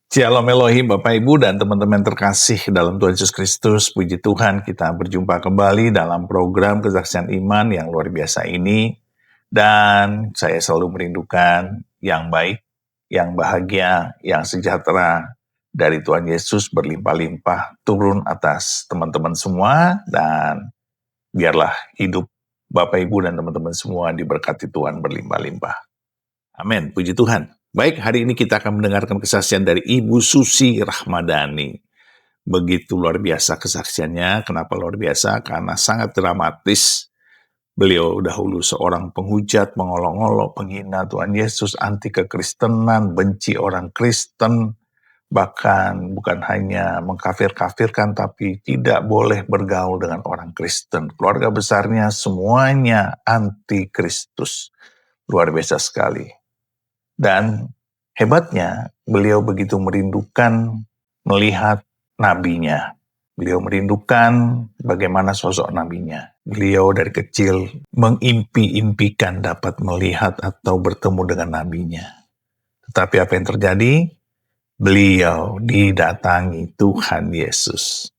Shalom Elohim Bapak Ibu dan teman-teman terkasih dalam Tuhan Yesus Kristus. Puji Tuhan kita berjumpa kembali dalam program Kesaksian Iman yang luar biasa ini. Dan saya selalu merindukan yang baik, yang bahagia, yang sejahtera dari Tuhan Yesus berlimpah-limpah turun atas teman-teman semua. Dan biarlah hidup Bapak Ibu dan teman-teman semua diberkati Tuhan berlimpah-limpah. Amin, puji Tuhan. Baik, hari ini kita akan mendengarkan kesaksian dari Ibu Susi Rahmadani. Begitu luar biasa kesaksiannya. Kenapa luar biasa? Karena sangat dramatis. Beliau dahulu seorang penghujat, mengolok-olok, penghina Tuhan Yesus, anti kekristenan, benci orang Kristen, bahkan bukan hanya mengkafir-kafirkan, tapi tidak boleh bergaul dengan orang Kristen. Keluarga besarnya semuanya anti Kristus. Luar biasa sekali. Dan hebatnya, beliau begitu merindukan melihat nabinya. Beliau merindukan bagaimana sosok nabinya. Beliau dari kecil mengimpi-impikan dapat melihat atau bertemu dengan nabinya. Tetapi apa yang terjadi? Beliau didatangi Tuhan Yesus.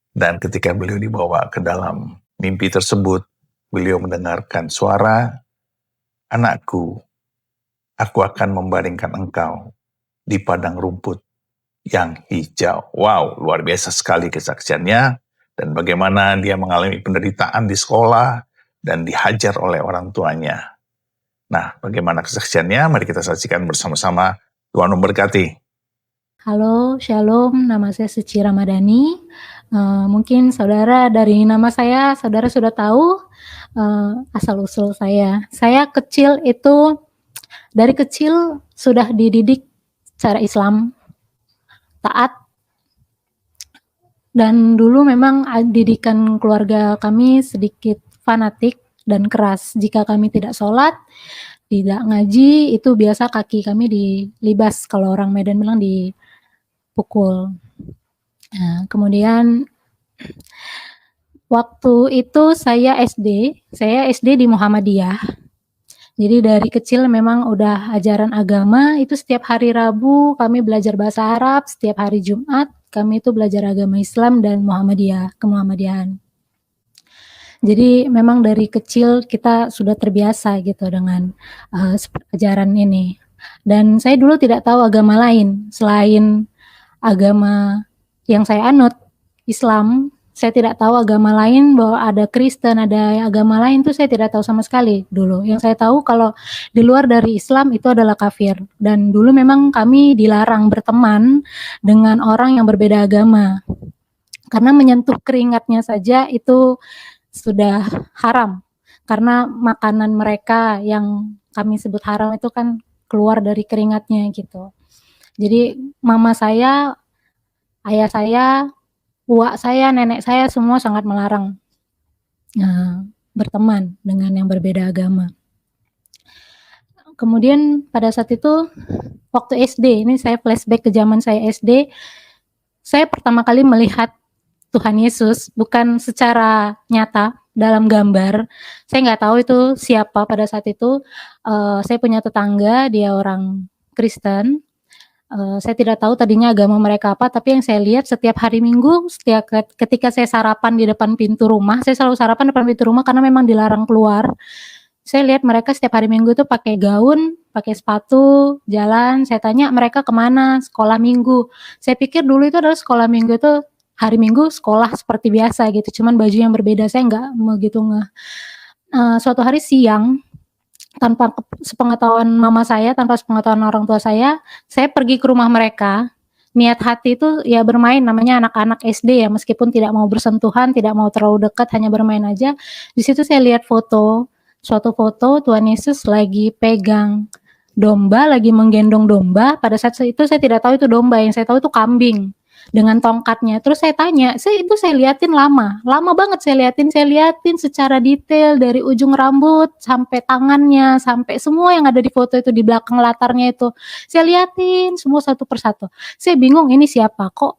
Dan ketika beliau dibawa ke dalam mimpi tersebut, beliau mendengarkan suara, "Anakku, aku akan membaringkan engkau di padang rumput yang hijau." Wow, luar biasa sekali kesaksiannya. Dan bagaimana dia mengalami penderitaan di sekolah dan dihajar oleh orang tuanya. Nah, bagaimana kesaksiannya? Mari kita saksikan bersama-sama. Tuhan memberkati. Halo, Shalom, nama saya Suci Ramadhani. Mungkin saudara dari nama saya, saudara sudah tahu asal-usul saya. Saya kecil itu, dari kecil sudah dididik secara Islam, taat. Dan dulu memang didikan keluarga kami sedikit fanatik dan keras. Jika kami tidak sholat, tidak ngaji, itu biasa kaki kami dilibas. Kalau orang Medan bilang dipukul. Nah, kemudian waktu itu saya SD di Muhammadiyah. Jadi dari kecil memang udah ajaran agama, itu setiap hari Rabu kami belajar bahasa Arab, setiap hari Jumat kami itu belajar agama Islam dan kemuhammadiyahan. Jadi memang dari kecil kita sudah terbiasa gitu dengan ajaran ini. Dan saya dulu tidak tahu agama lain selain agama yang saya anut, Islam. Saya tidak tahu agama lain, bahwa ada Kristen, ada agama lain, itu saya tidak tahu sama sekali dulu. Yang saya tahu kalau di luar dari Islam itu adalah kafir. Dan dulu memang kami dilarang berteman dengan orang yang berbeda agama. Karena menyentuh keringatnya saja itu sudah haram. Karena makanan mereka yang kami sebut haram itu kan keluar dari keringatnya gitu. Jadi mama saya, ayah saya, uak saya, nenek saya semua sangat melarang berteman dengan yang berbeda agama. Kemudian pada saat itu, waktu SD, ini saya flashback ke zaman saya SD, saya pertama kali melihat Tuhan Yesus, bukan secara nyata, dalam gambar. Saya nggak tahu itu siapa pada saat itu. Saya punya tetangga, dia orang Kristen. Saya tidak tahu tadinya agama mereka apa, tapi yang saya lihat setiap hari Minggu, ketika saya sarapan di depan pintu rumah, saya selalu sarapan depan pintu rumah karena memang dilarang keluar. Saya lihat mereka setiap hari Minggu itu pakai gaun, pakai sepatu, jalan. Saya tanya mereka kemana, sekolah Minggu. Saya pikir dulu itu adalah sekolah Minggu itu hari Minggu sekolah seperti biasa gitu, cuman baju yang berbeda. Saya nggak begitu suatu hari siang, tanpa sepengetahuan mama saya, tanpa sepengetahuan orang tua saya pergi ke rumah mereka. Niat hati itu ya bermain, namanya anak-anak SD ya, meskipun tidak mau bersentuhan, tidak mau terlalu dekat, hanya bermain aja. Di situ saya lihat suatu foto Tuhan Yesus lagi pegang domba, lagi menggendong domba. Pada saat itu saya tidak tahu itu domba, yang saya tahu itu kambing dengan tongkatnya. Terus saya tanya, saya liatin lama banget saya liatin secara detail dari ujung rambut sampai tangannya, sampai semua yang ada di foto itu di belakang latarnya itu. Saya liatin semua satu persatu. Saya bingung ini siapa, kok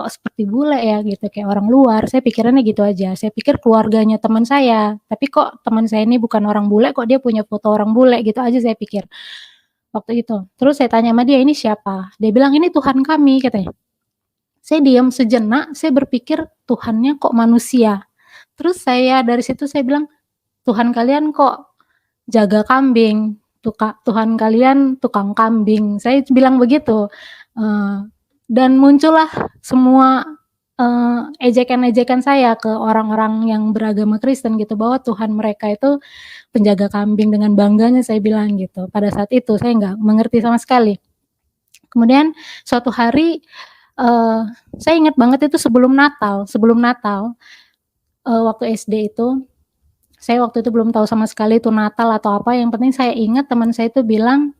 seperti bule ya gitu, kayak orang luar. Saya pikirannya gitu aja. Saya pikir keluarganya teman saya, tapi kok teman saya ini bukan orang bule, kok dia punya foto orang bule gitu aja saya pikir. waktu itu. Terus saya tanya sama dia, "Ini siapa?" Dia bilang, "Ini Tuhan kami," katanya. Saya diam sejenak, saya berpikir, "Tuhannya kok manusia?" Terus dari situ saya bilang, "Tuhan kalian kok jaga kambing, Tuhan kalian tukang kambing." Saya bilang begitu, dan muncullah semua, ejekan-ejekan saya ke orang-orang yang beragama Kristen gitu, bahwa Tuhan mereka itu penjaga kambing, dengan bangganya saya bilang gitu. Pada saat itu saya nggak mengerti sama sekali. Kemudian suatu hari, saya ingat banget itu sebelum Natal, waktu SD itu, saya waktu itu belum tahu sama sekali itu Natal atau apa, yang penting saya ingat teman saya itu bilang,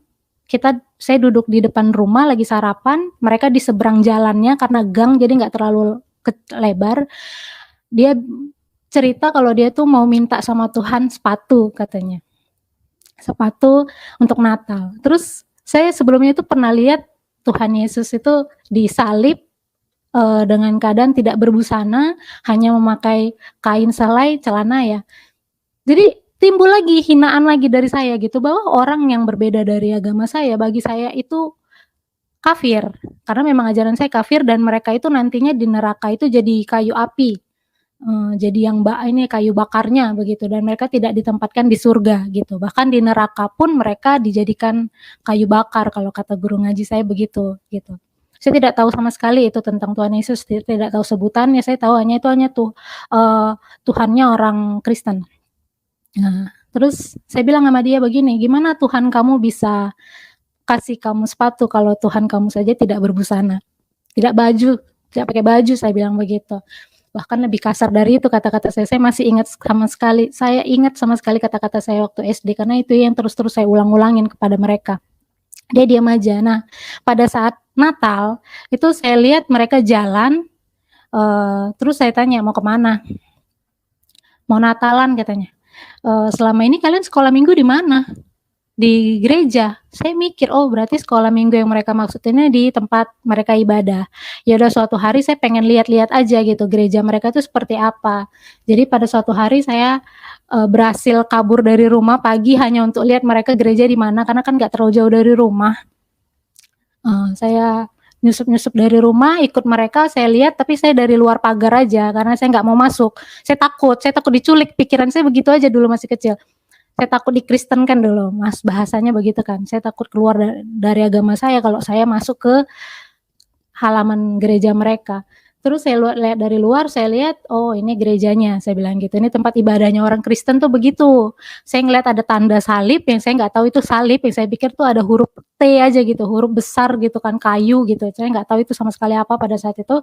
saya duduk di depan rumah lagi sarapan, mereka di seberang jalannya karena gang jadi nggak terlalu lebar. Dia cerita kalau dia tuh mau minta sama Tuhan sepatu katanya. Sepatu untuk Natal. Terus saya sebelumnya itu pernah lihat Tuhan Yesus itu disalib, dengan keadaan tidak berbusana, hanya memakai kain selai, celana ya. Jadi timbul lagi hinaan lagi dari saya gitu, bahwa orang yang berbeda dari agama saya, bagi saya itu kafir. Karena memang ajaran saya kafir, dan mereka itu nantinya di neraka itu jadi kayu api, jadi yang kayu bakarnya begitu, dan mereka tidak ditempatkan di surga gitu. Bahkan di neraka pun mereka dijadikan kayu bakar kalau kata guru ngaji saya begitu, gitu. Saya tidak tahu sama sekali itu tentang Tuhan Yesus, tidak tahu sebutannya, saya tahu hanya Tuhannya orang Kristen. Nah, terus saya bilang sama dia begini, "Gimana Tuhan kamu bisa kasih kamu sepatu kalau Tuhan kamu saja tidak berbusana, tidak pakai baju," saya bilang begitu. Bahkan lebih kasar dari itu kata-kata saya masih ingat sama sekali kata-kata saya waktu SD, karena itu yang terus-terus saya ulang-ulangin kepada mereka. Dia diam aja. Nah, pada saat Natal, itu saya lihat mereka jalan, terus saya tanya, "Mau kemana?" "Mau Natalan," katanya. "Selama ini kalian sekolah minggu di mana?" "Di gereja." Saya mikir, oh berarti sekolah minggu yang mereka maksud ini di tempat mereka ibadah. Ya udah, suatu hari saya pengen lihat-lihat aja gitu gereja mereka itu seperti apa. Jadi pada suatu hari saya berhasil kabur dari rumah pagi hanya untuk lihat mereka gereja di mana, karena kan nggak terlalu jauh dari rumah. Saya nyusup-nyusup dari rumah, ikut mereka, saya lihat, tapi saya dari luar pagar aja karena saya nggak mau masuk. Saya takut diculik, pikiran saya begitu aja dulu masih kecil. Saya takut dikristenkan dulu, Mas, bahasanya begitu kan. Saya takut keluar dari agama saya kalau saya masuk ke halaman gereja mereka. Terus saya lihat dari luar, saya lihat, oh ini gerejanya, saya bilang gitu. Ini tempat ibadahnya orang Kristen tuh begitu. Saya ngeliat ada tanda salib yang saya nggak tahu itu salib, yang saya pikir tuh ada huruf T aja gitu, huruf besar gitu kan, kayu gitu. Saya nggak tahu itu sama sekali apa pada saat itu.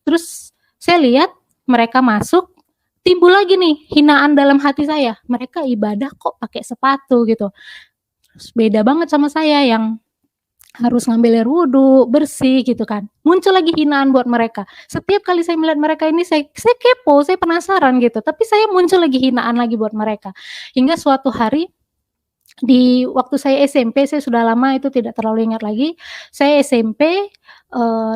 Terus saya lihat mereka masuk, timbul lagi nih hinaan dalam hati saya. Mereka ibadah kok pakai sepatu gitu. Terus beda banget sama saya yang harus ngambil air wudhu, bersih gitu kan. Muncul lagi hinaan buat mereka. Setiap kali saya melihat mereka ini saya kepo, saya penasaran gitu. Tapi saya muncul lagi hinaan lagi buat mereka. Hingga suatu hari di waktu saya SMP, saya sudah lama itu tidak terlalu ingat lagi. Saya SMP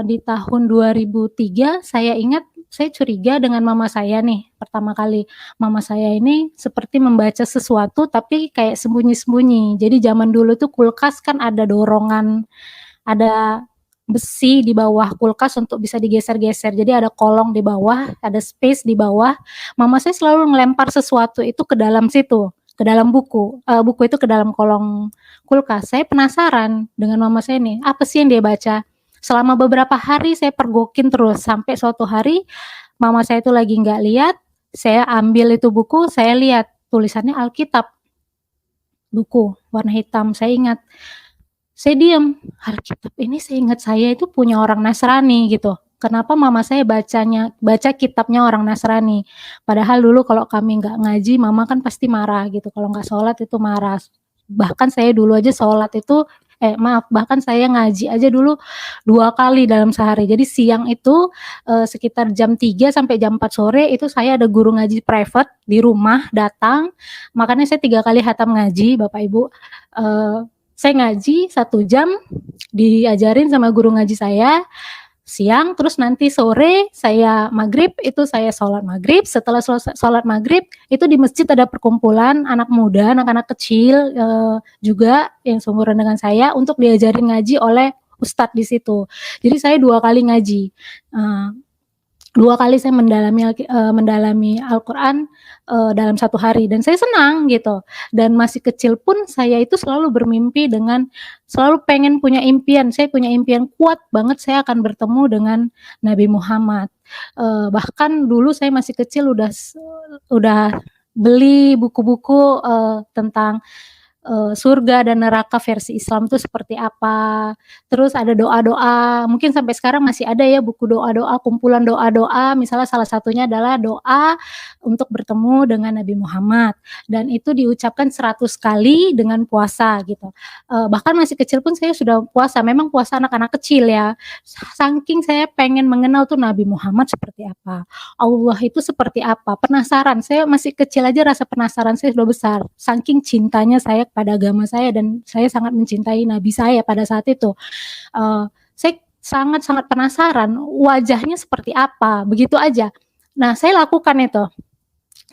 di tahun 2003, saya ingat saya curiga dengan mama saya nih, pertama kali. Mama saya ini seperti membaca sesuatu tapi kayak sembunyi-sembunyi. Jadi zaman dulu tuh kulkas kan ada dorongan, ada besi di bawah kulkas untuk bisa digeser-geser. Jadi ada kolong di bawah, ada space di bawah. Mama saya selalu ngelempar sesuatu itu ke dalam situ, ke dalam buku itu ke dalam kolong kulkas. Saya penasaran dengan mama saya nih, apa sih yang dia baca? Selama beberapa hari saya pergokin terus, sampai suatu hari mama saya itu lagi nggak lihat, saya ambil itu buku, saya lihat tulisannya Alkitab. Buku warna hitam, saya ingat. Saya diam, Alkitab ini saya ingat saya itu punya orang Nasrani gitu. Kenapa mama saya baca kitabnya orang Nasrani? Padahal dulu kalau kami nggak ngaji, mama kan pasti marah gitu. Kalau nggak sholat itu marah. Bahkan saya dulu aja sholat itu, bahkan saya ngaji aja dulu 2 kali dalam sehari. Jadi siang itu sekitar jam 3 sampai jam 4 sore itu saya ada guru ngaji private di rumah datang. Makanya saya 3 kali khatam ngaji, Bapak Ibu. Saya ngaji 1 jam, diajarin sama guru ngaji saya. siang, terus nanti sore saya maghrib, itu saya sholat maghrib. Setelah selesai sholat maghrib, itu di masjid ada perkumpulan anak muda, anak-anak kecil juga yang seumuran dengan saya untuk diajarin ngaji oleh ustadz di situ. Jadi saya 2 kali ngaji. 2 kali saya mendalami Al-Qur'an dalam 1 hari dan saya senang gitu. Dan masih kecil pun saya itu selalu bermimpi selalu pengen punya impian, saya punya impian kuat banget saya akan bertemu dengan Nabi Muhammad. Bahkan dulu saya masih kecil udah beli buku-buku tentang surga dan neraka versi Islam itu seperti apa, terus ada doa-doa, mungkin sampai sekarang masih ada ya buku doa-doa, kumpulan doa-doa, misalnya salah satunya adalah doa untuk bertemu dengan Nabi Muhammad, dan itu diucapkan 100 kali dengan puasa gitu. Bahkan masih kecil pun saya sudah puasa, memang puasa anak-anak kecil ya, saking saya pengen mengenal tuh Nabi Muhammad seperti apa, Allah itu seperti apa, penasaran, saya masih kecil aja rasa penasaran saya sudah besar, saking cintanya saya kepada agama saya dan saya sangat mencintai nabi saya pada saat itu. Saya sangat-sangat penasaran wajahnya seperti apa, begitu aja. Nah, saya lakukan itu.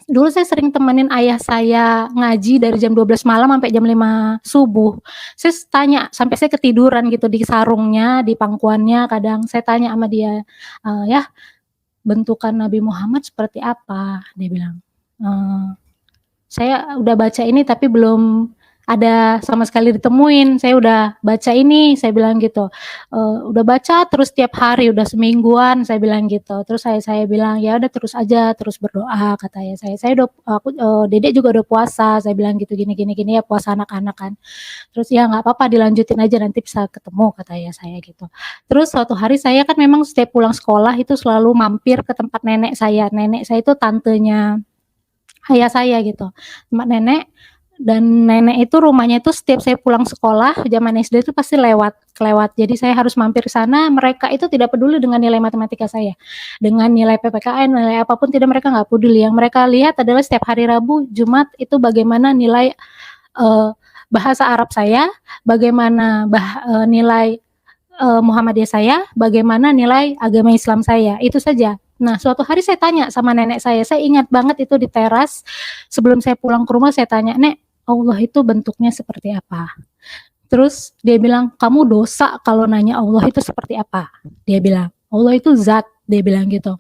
Dulu saya sering temenin ayah saya ngaji dari jam 12 malam sampai jam 5 subuh. Saya tanya sampai saya ketiduran gitu di sarungnya, di pangkuannya, kadang saya tanya sama dia, "Yah, bentukan Nabi Muhammad seperti apa?" Dia bilang, "Saya udah baca ini tapi belum ada sama sekali ditemuin, saya udah baca ini," saya bilang gitu. "Udah baca terus tiap hari, udah semingguan," saya bilang gitu. Terus saya bilang, "Ya udah terus aja, terus berdoa," kata ayah saya. "Saya Dedek juga udah puasa," saya bilang gitu, "gini gini gini ya, puasa anak-anak kan." Terus, "Ya nggak apa-apa dilanjutin aja nanti bisa ketemu," kata ayah saya gitu. Terus suatu hari saya kan memang setiap pulang sekolah itu selalu mampir ke tempat nenek saya. Nenek saya itu tantenya ayah saya gitu, tempat nenek, dan nenek itu rumahnya itu setiap saya pulang sekolah zaman SD itu pasti kelewat. Jadi saya harus mampir ke sana, mereka itu tidak peduli dengan nilai matematika saya, dengan nilai PPKN, nilai apapun tidak, mereka nggak peduli. Yang mereka lihat adalah setiap hari Rabu, Jumat itu bagaimana nilai bahasa Arab saya, bagaimana nilai Muhammadiyah saya, bagaimana nilai agama Islam saya, itu saja. Nah, suatu hari saya tanya sama nenek saya ingat banget itu di teras, sebelum saya pulang ke rumah saya tanya, "Nek, Allah itu bentuknya seperti apa?" Terus dia bilang, "Kamu dosa kalau nanya Allah itu seperti apa." Dia bilang, "Allah itu zat," dia bilang gitu.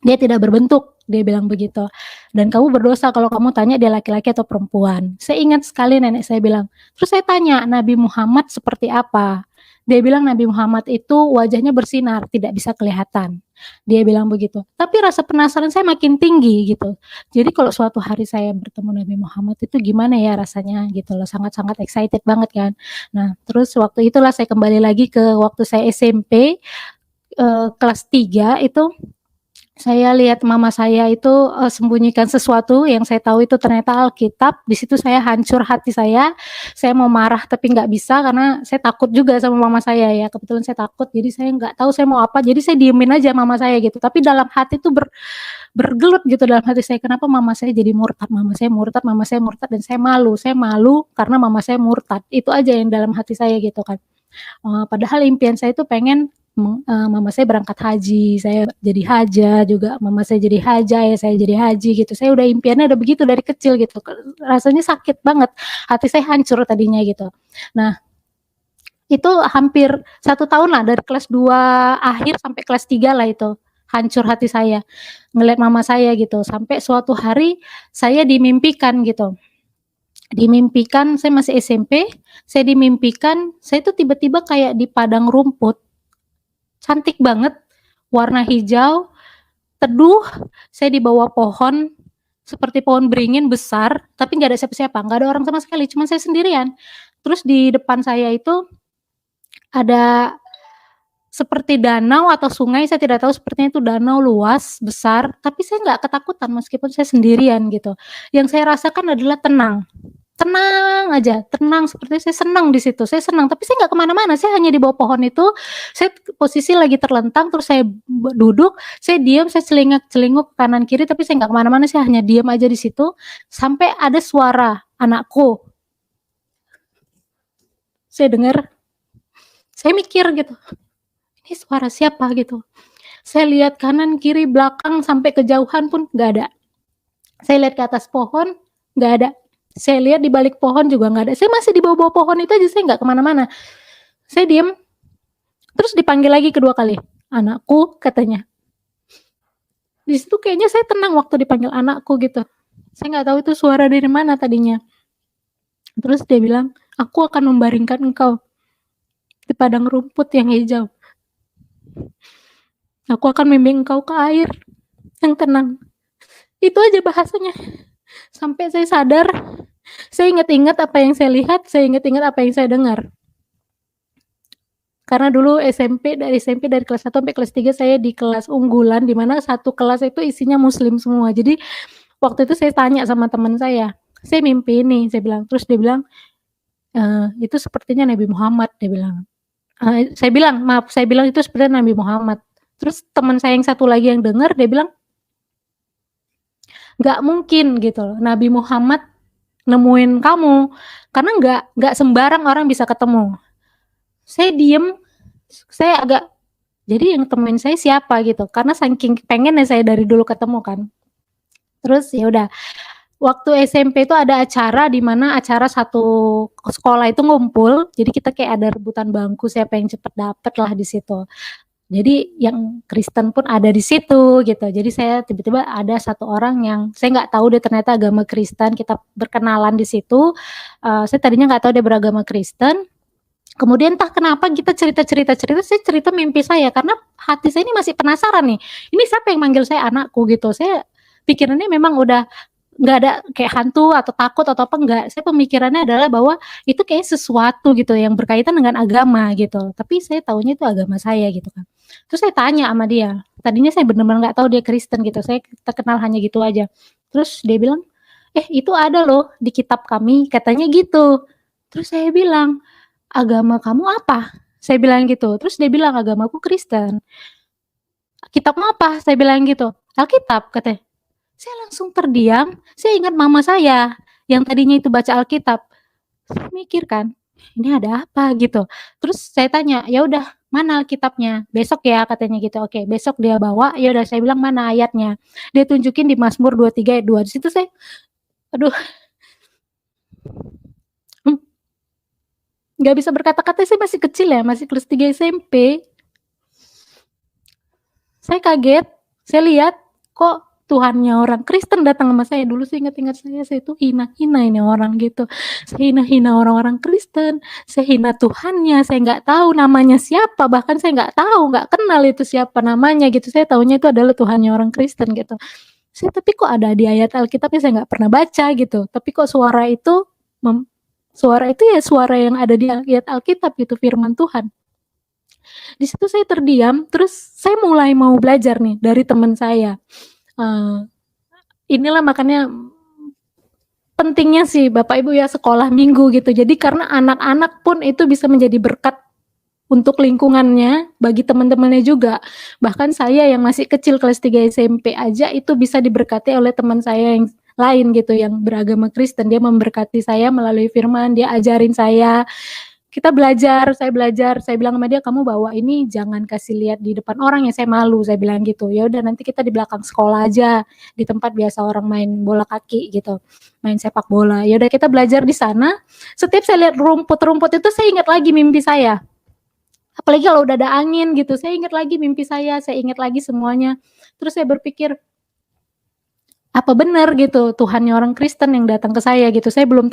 "Dia tidak berbentuk," dia bilang begitu. "Dan kamu berdosa kalau kamu tanya dia laki-laki atau perempuan." Saya ingat sekali nenek saya bilang. Terus saya tanya, "Nabi Muhammad seperti apa?" Dia bilang Nabi Muhammad itu wajahnya bersinar, tidak bisa kelihatan. Dia bilang begitu. Tapi rasa penasaran saya makin tinggi gitu. Jadi kalau suatu hari saya bertemu Nabi Muhammad itu gimana ya rasanya gitu loh, sangat-sangat excited banget kan. Nah, terus waktu itulah saya kembali lagi ke waktu saya SMP, kelas 3 itu saya lihat mama saya itu sembunyikan sesuatu yang saya tahu itu ternyata Alkitab. Di situ saya hancur hati saya mau marah tapi nggak bisa karena saya takut juga sama mama saya ya, kebetulan saya takut jadi saya nggak tahu saya mau apa, jadi saya diemin aja mama saya gitu. Tapi dalam hati tuh bergelut gitu dalam hati saya, kenapa mama saya jadi murtad, mama saya murtad, mama saya murtad, dan saya malu karena mama saya murtad. Itu aja yang dalam hati saya gitu kan. Padahal impian saya itu pengen mama saya berangkat haji, saya jadi haja juga, mama saya jadi haja, ya saya jadi haji gitu. Saya udah impiannya udah begitu dari kecil gitu. Rasanya sakit banget, hati saya hancur tadinya gitu. Nah, itu hampir 1 tahun lah dari kelas 2 akhir sampai kelas 3 lah itu, hancur hati saya ngelihat mama saya gitu. Sampai suatu hari saya dimimpikan gitu. Dimimpikan saya masih SMP, saya dimimpikan saya tuh tiba-tiba kayak di padang rumput. Cantik banget, warna hijau, teduh, saya di bawah pohon, seperti pohon beringin besar, tapi nggak ada siapa-siapa, nggak ada orang sama sekali, cuma saya sendirian. Terus di depan saya itu ada seperti danau atau sungai, saya tidak tahu, sepertinya itu danau luas, besar, tapi saya nggak ketakutan meskipun saya sendirian gitu. Yang saya rasakan adalah tenang. Tenang aja, tenang, seperti saya senang di situ, saya senang, tapi saya nggak kemana-mana, saya hanya di bawah pohon itu, saya posisi lagi terlentang, terus saya duduk, saya diam, saya celingak-celinguk kanan kiri, tapi saya nggak kemana-mana, saya hanya diam aja di situ, sampai ada suara anakku. Saya dengar, saya mikir gitu, ini suara siapa gitu. Saya lihat kanan, kiri, belakang, sampai kejauhan pun nggak ada. Saya lihat ke atas pohon, nggak ada. Saya lihat di balik pohon juga nggak ada. Saya masih di bawah-bawah pohon itu aja, saya nggak kemana-mana. Saya diem, terus dipanggil lagi kedua kali. "Anakku," katanya. Di situ kayaknya saya tenang waktu dipanggil anakku gitu. Saya nggak tahu itu suara dari mana tadinya. Terus dia bilang, "Aku akan membaringkan engkau di padang rumput yang hijau. Aku akan membimbing engkau ke air yang tenang." Itu aja bahasanya. Sampai saya sadar, saya ingat-ingat apa yang saya lihat, saya ingat-ingat apa yang saya dengar. Karena dulu SMP dari kelas 1 sampai kelas 3 saya di kelas unggulan, di mana satu kelas itu isinya muslim semua. Jadi waktu itu saya tanya sama teman saya mimpi ini, saya bilang. Terus dia bilang, "Itu sepertinya Nabi Muhammad," dia bilang. Saya bilang, "Itu sepertinya Nabi Muhammad." Terus teman saya yang satu lagi yang dengar, dia bilang, "Nggak mungkin gitu loh, Nabi Muhammad nemuin kamu, karena nggak sembarang orang bisa ketemu." Saya diem, saya agak, jadi yang temuin saya siapa gitu, karena saking pengennya saya dari dulu ketemu kan. Terus ya udah, waktu SMP itu ada acara di mana acara satu sekolah itu ngumpul, jadi kita kayak ada rebutan bangku siapa yang cepet dapet lah di situ. Jadi yang Kristen pun ada di situ gitu. Jadi saya tiba-tiba ada satu orang yang saya nggak tahu dia ternyata agama Kristen, kita berkenalan di situ. Saya tadinya nggak tahu dia beragama Kristen. Kemudian entah kenapa kita cerita, saya cerita mimpi saya karena hati saya ini masih penasaran nih, ini siapa yang manggil saya anakku gitu. Saya pikirannya memang udah nggak ada kayak hantu atau takut atau apa, enggak. Saya pemikirannya adalah bahwa itu kayak sesuatu gitu yang berkaitan dengan agama gitu, tapi saya taunya itu agama saya gitu kan. Terus saya tanya sama dia, tadinya saya bener-bener nggak tahu dia Kristen gitu, kita kenal hanya gitu aja. Terus dia bilang, "Itu ada loh di kitab kami," katanya gitu. Terus saya bilang, "Agama kamu apa?" Saya bilang gitu. Terus dia bilang, "Agamaku Kristen." "Kitabmu apa?" Saya bilang gitu. "Alkitab," katanya. Saya langsung terdiam, saya ingat mama saya yang tadinya itu baca Alkitab. Saya mikir kan, ini ada apa gitu. Terus saya tanya, "Ya udah, mana Alkitabnya? Besok ya," katanya gitu. Oke, besok dia bawa, ya udah saya bilang, "Mana ayatnya?" Dia tunjukin di Mazmur 23 ayat 2. Di situ saya, aduh, mmm, nggak bisa berkata-kata, saya masih kecil ya, masih kelas 3 SMP. Saya kaget, saya lihat kok Tuhannya orang Kristen datang sama saya. Dulu seingat-ingat saya itu hina-hina ini orang gitu. Saya hina-hina orang-orang Kristen, saya hina Tuhannya, saya nggak tahu namanya siapa, bahkan saya nggak tahu, nggak kenal itu siapa namanya gitu. Saya taunya itu adalah Tuhannya orang Kristen gitu. Tapi kok ada di ayat Alkitabnya saya nggak pernah baca gitu. Tapi kok suara itu ya suara yang ada di ayat Alkitab gitu, firman Tuhan. Di situ saya terdiam, terus saya mulai mau belajar nih dari teman saya. Inilah makanya pentingnya sih Bapak Ibu ya sekolah minggu gitu. Jadi karena anak-anak pun itu bisa menjadi berkat untuk lingkungannya, bagi teman-temannya juga. Bahkan saya yang masih kecil kelas 3 SMP aja itu bisa diberkati oleh teman saya yang lain gitu, yang beragama Kristen. Dia memberkati saya melalui firman, dia ajarin saya. Kita belajar, saya bilang sama dia, "Kamu bawa ini jangan kasih lihat di depan orang ya, saya malu," saya bilang gitu. "Ya udah nanti kita di belakang sekolah aja, di tempat biasa orang main bola kaki gitu, main sepak bola." Ya udah kita belajar di sana. Setiap saya lihat rumput-rumput itu saya ingat lagi mimpi saya. Apalagi kalau udah ada angin gitu, saya ingat lagi mimpi saya ingat lagi semuanya. Terus saya berpikir, apa benar gitu Tuhannya orang Kristen yang datang ke saya gitu. Saya belum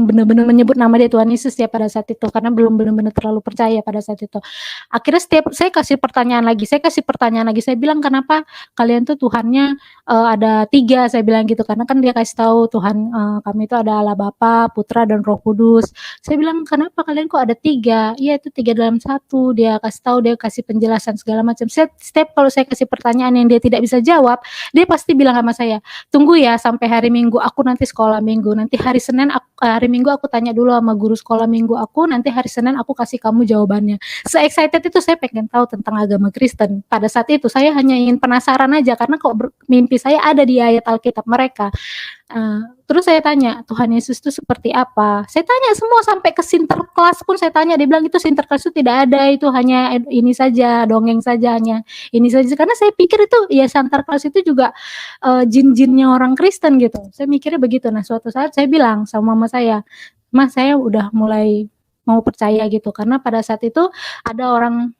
benar-benar menyebut nama dia Tuhan Yesus ya pada saat itu, karena belum benar-benar terlalu percaya pada saat itu. Akhirnya saya kasih pertanyaan lagi, saya bilang, "Kenapa kalian tuh Tuhannya, ada 3," saya bilang gitu, karena kan dia kasih tahu Tuhan, kami itu ada Allah Bapa, Putra, dan Roh Kudus. Saya bilang, "Kenapa kalian kok ada 3?" "Iya itu 3 dalam 1," dia kasih tahu, dia kasih penjelasan segala macam. Setiap kalau saya kasih pertanyaan yang dia tidak bisa jawab, dia pasti bilang sama saya, "Tunggu ya sampai hari Minggu, aku nanti sekolah Minggu, nanti hari Senin hari Minggu aku tanya dulu sama guru sekolah Minggu aku, nanti hari Senin aku kasih kamu jawabannya." Se-excited itu saya pengen tahu tentang agama Kristen. Pada saat itu saya hanya ingin penasaran aja karena kok mimpi saya ada di ayat Alkitab mereka. Terus saya tanya, Tuhan Yesus itu seperti apa? Saya tanya semua sampai ke sinterklas pun saya tanya, dia bilang itu sinterklas itu tidak ada, itu hanya ini saja, dongeng saja, hanya ini saja. Karena saya pikir itu ya sinterklas itu juga jin-jinnya orang Kristen gitu. Saya mikirnya begitu. Nah, suatu saat saya bilang sama mama saya, "Ma, saya udah mulai mau percaya gitu." Karena pada saat itu ada orang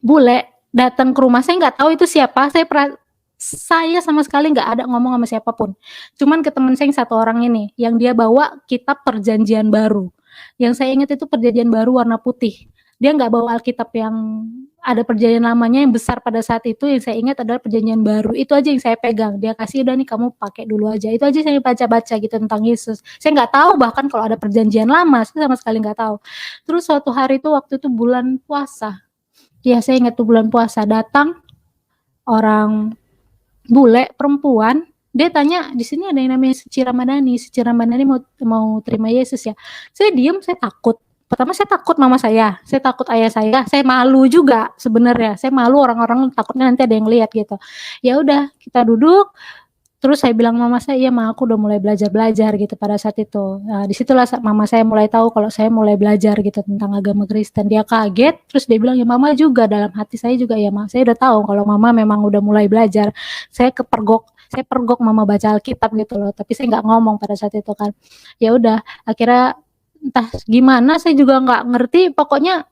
bule datang ke rumah, saya nggak tahu itu siapa, saya sama sekali nggak ada ngomong sama siapapun. Cuman ke temen saya yang satu orang ini, yang dia bawa kitab perjanjian baru. Yang saya ingat itu perjanjian baru warna putih. Dia nggak bawa Alkitab yang ada perjanjian lamanya yang besar pada saat itu, yang saya ingat adalah perjanjian baru. Itu aja yang saya pegang. Dia kasih, "Udah nih kamu pakai dulu aja." Itu aja saya baca-baca gitu tentang Yesus. Saya nggak tahu bahkan kalau ada perjanjian lama, saya sama sekali nggak tahu. Terus suatu hari itu waktu itu bulan puasa. Ya saya ingat tuh bulan puasa, datang orang bule perempuan, dia tanya, "Di sini ada yang namanya Suci Ramadhani mau terima Yesus ya?" Saya diem, saya takut. Pertama saya takut mama saya takut ayah saya malu juga sebenarnya. Saya malu orang-orang takutnya nanti ada yang lihat gitu. Ya udah, kita duduk, terus saya bilang mama saya, "Iya Ma, aku udah mulai belajar-belajar," gitu pada saat itu. Nah, di situlah mama saya mulai tahu kalau saya mulai belajar gitu tentang agama Kristen. Dia kaget, terus dia bilang, "Ya Mama juga," dalam hati saya juga, "Ya Ma, saya udah tahu kalau Mama memang udah mulai belajar." Saya pergok Mama baca Alkitab gitu loh, tapi saya nggak ngomong pada saat itu kan. Ya udah, akhirnya entah gimana saya juga nggak ngerti, pokoknya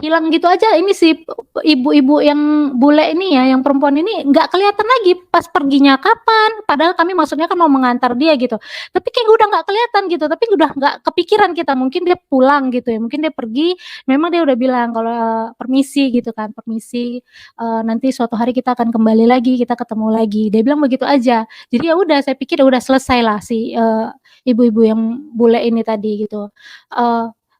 hilang gitu aja. Ini si ibu-ibu yang bule ini ya, yang perempuan ini nggak kelihatan lagi pas perginya kapan, padahal kami maksudnya kan mau mengantar dia gitu. Tapi kayak udah nggak kelihatan gitu, tapi udah nggak kepikiran kita, mungkin dia pulang gitu ya, mungkin dia pergi, memang dia udah bilang kalau, "Permisi," gitu kan, "permisi, nanti suatu hari kita akan kembali lagi, kita ketemu lagi." Dia bilang begitu aja. Jadi ya udah, saya pikir ya udah selesai lah si, ibu-ibu yang bule ini tadi gitu.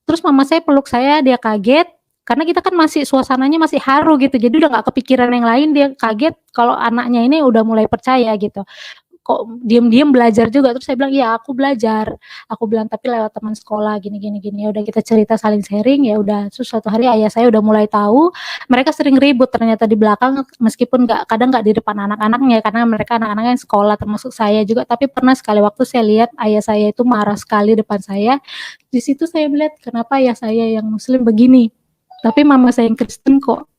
Terus mama saya peluk saya, dia kaget, karena kita kan masih suasananya masih haru gitu, jadi udah nggak kepikiran yang lain, dia kaget kalau anaknya ini udah mulai percaya gitu. Kok diem-diem belajar juga, terus saya bilang, "Iya aku belajar," aku bilang, "tapi lewat teman sekolah gini gini gini." Ya udah kita cerita saling sharing, ya udah. Terus suatu hari ayah saya udah mulai tahu, mereka sering ribut ternyata di belakang meskipun kadang nggak di depan anak-anaknya, karena mereka anak-anaknya yang sekolah termasuk saya juga, tapi pernah sekali waktu saya lihat ayah saya itu marah sekali depan saya, di situ saya melihat kenapa ayah saya yang muslim begini. Tapi mama saya yang Kristen kok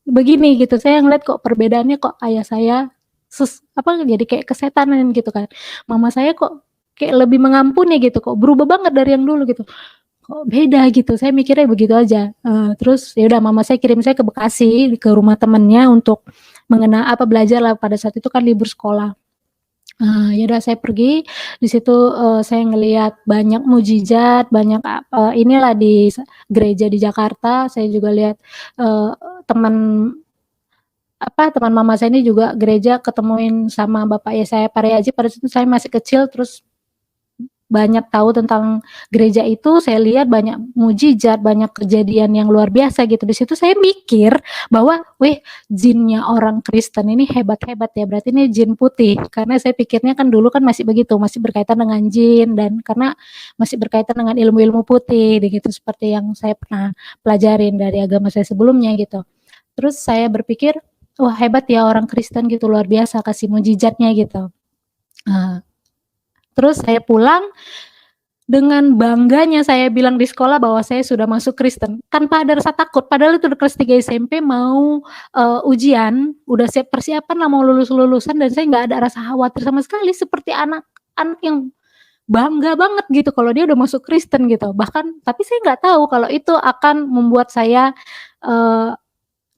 begini gitu, saya ngeliat kok perbedaannya kok ayah saya jadi kayak kesetanan gitu kan. Mama saya kok kayak lebih mengampuni gitu, kok berubah banget dari yang dulu gitu. Kok beda gitu, saya mikirnya begitu aja. Terus ya udah mama saya kirim saya ke Bekasi, ke rumah temennya untuk belajar lah pada saat itu kan libur sekolah. Ya udah saya pergi, di situ, saya ngelihat banyak mukjizat, banyak, inilah di gereja di Jakarta, saya juga lihat, eee, teman teman mama saya ini juga gereja ketemuin sama Bapak saya Pariaji, pada saat itu saya masih kecil, terus banyak tahu tentang gereja itu, saya lihat banyak mukjizat, banyak kejadian yang luar biasa gitu. Di situ saya mikir bahwa, "Wih, jinnya orang Kristen ini hebat-hebat ya, berarti ini jin putih." Karena saya pikirnya kan dulu kan masih begitu, masih berkaitan dengan jin dan karena masih berkaitan dengan ilmu-ilmu putih gitu, seperti yang saya pernah pelajarin dari agama saya sebelumnya gitu. Terus saya berpikir, "Wah, hebat ya orang Kristen gitu, luar biasa kasih mukjizatnya," gitu. Eee Terus saya pulang, dengan bangganya saya bilang di sekolah bahwa saya sudah masuk Kristen, tanpa ada rasa takut. Padahal itu udah kelas 3 SMP mau, ujian, udah persiapan lah mau lulus-lulusan dan saya nggak ada rasa khawatir sama sekali, seperti anak-anak yang bangga banget gitu kalau dia udah masuk Kristen gitu. Bahkan tapi saya nggak tahu kalau itu akan membuat saya, eee,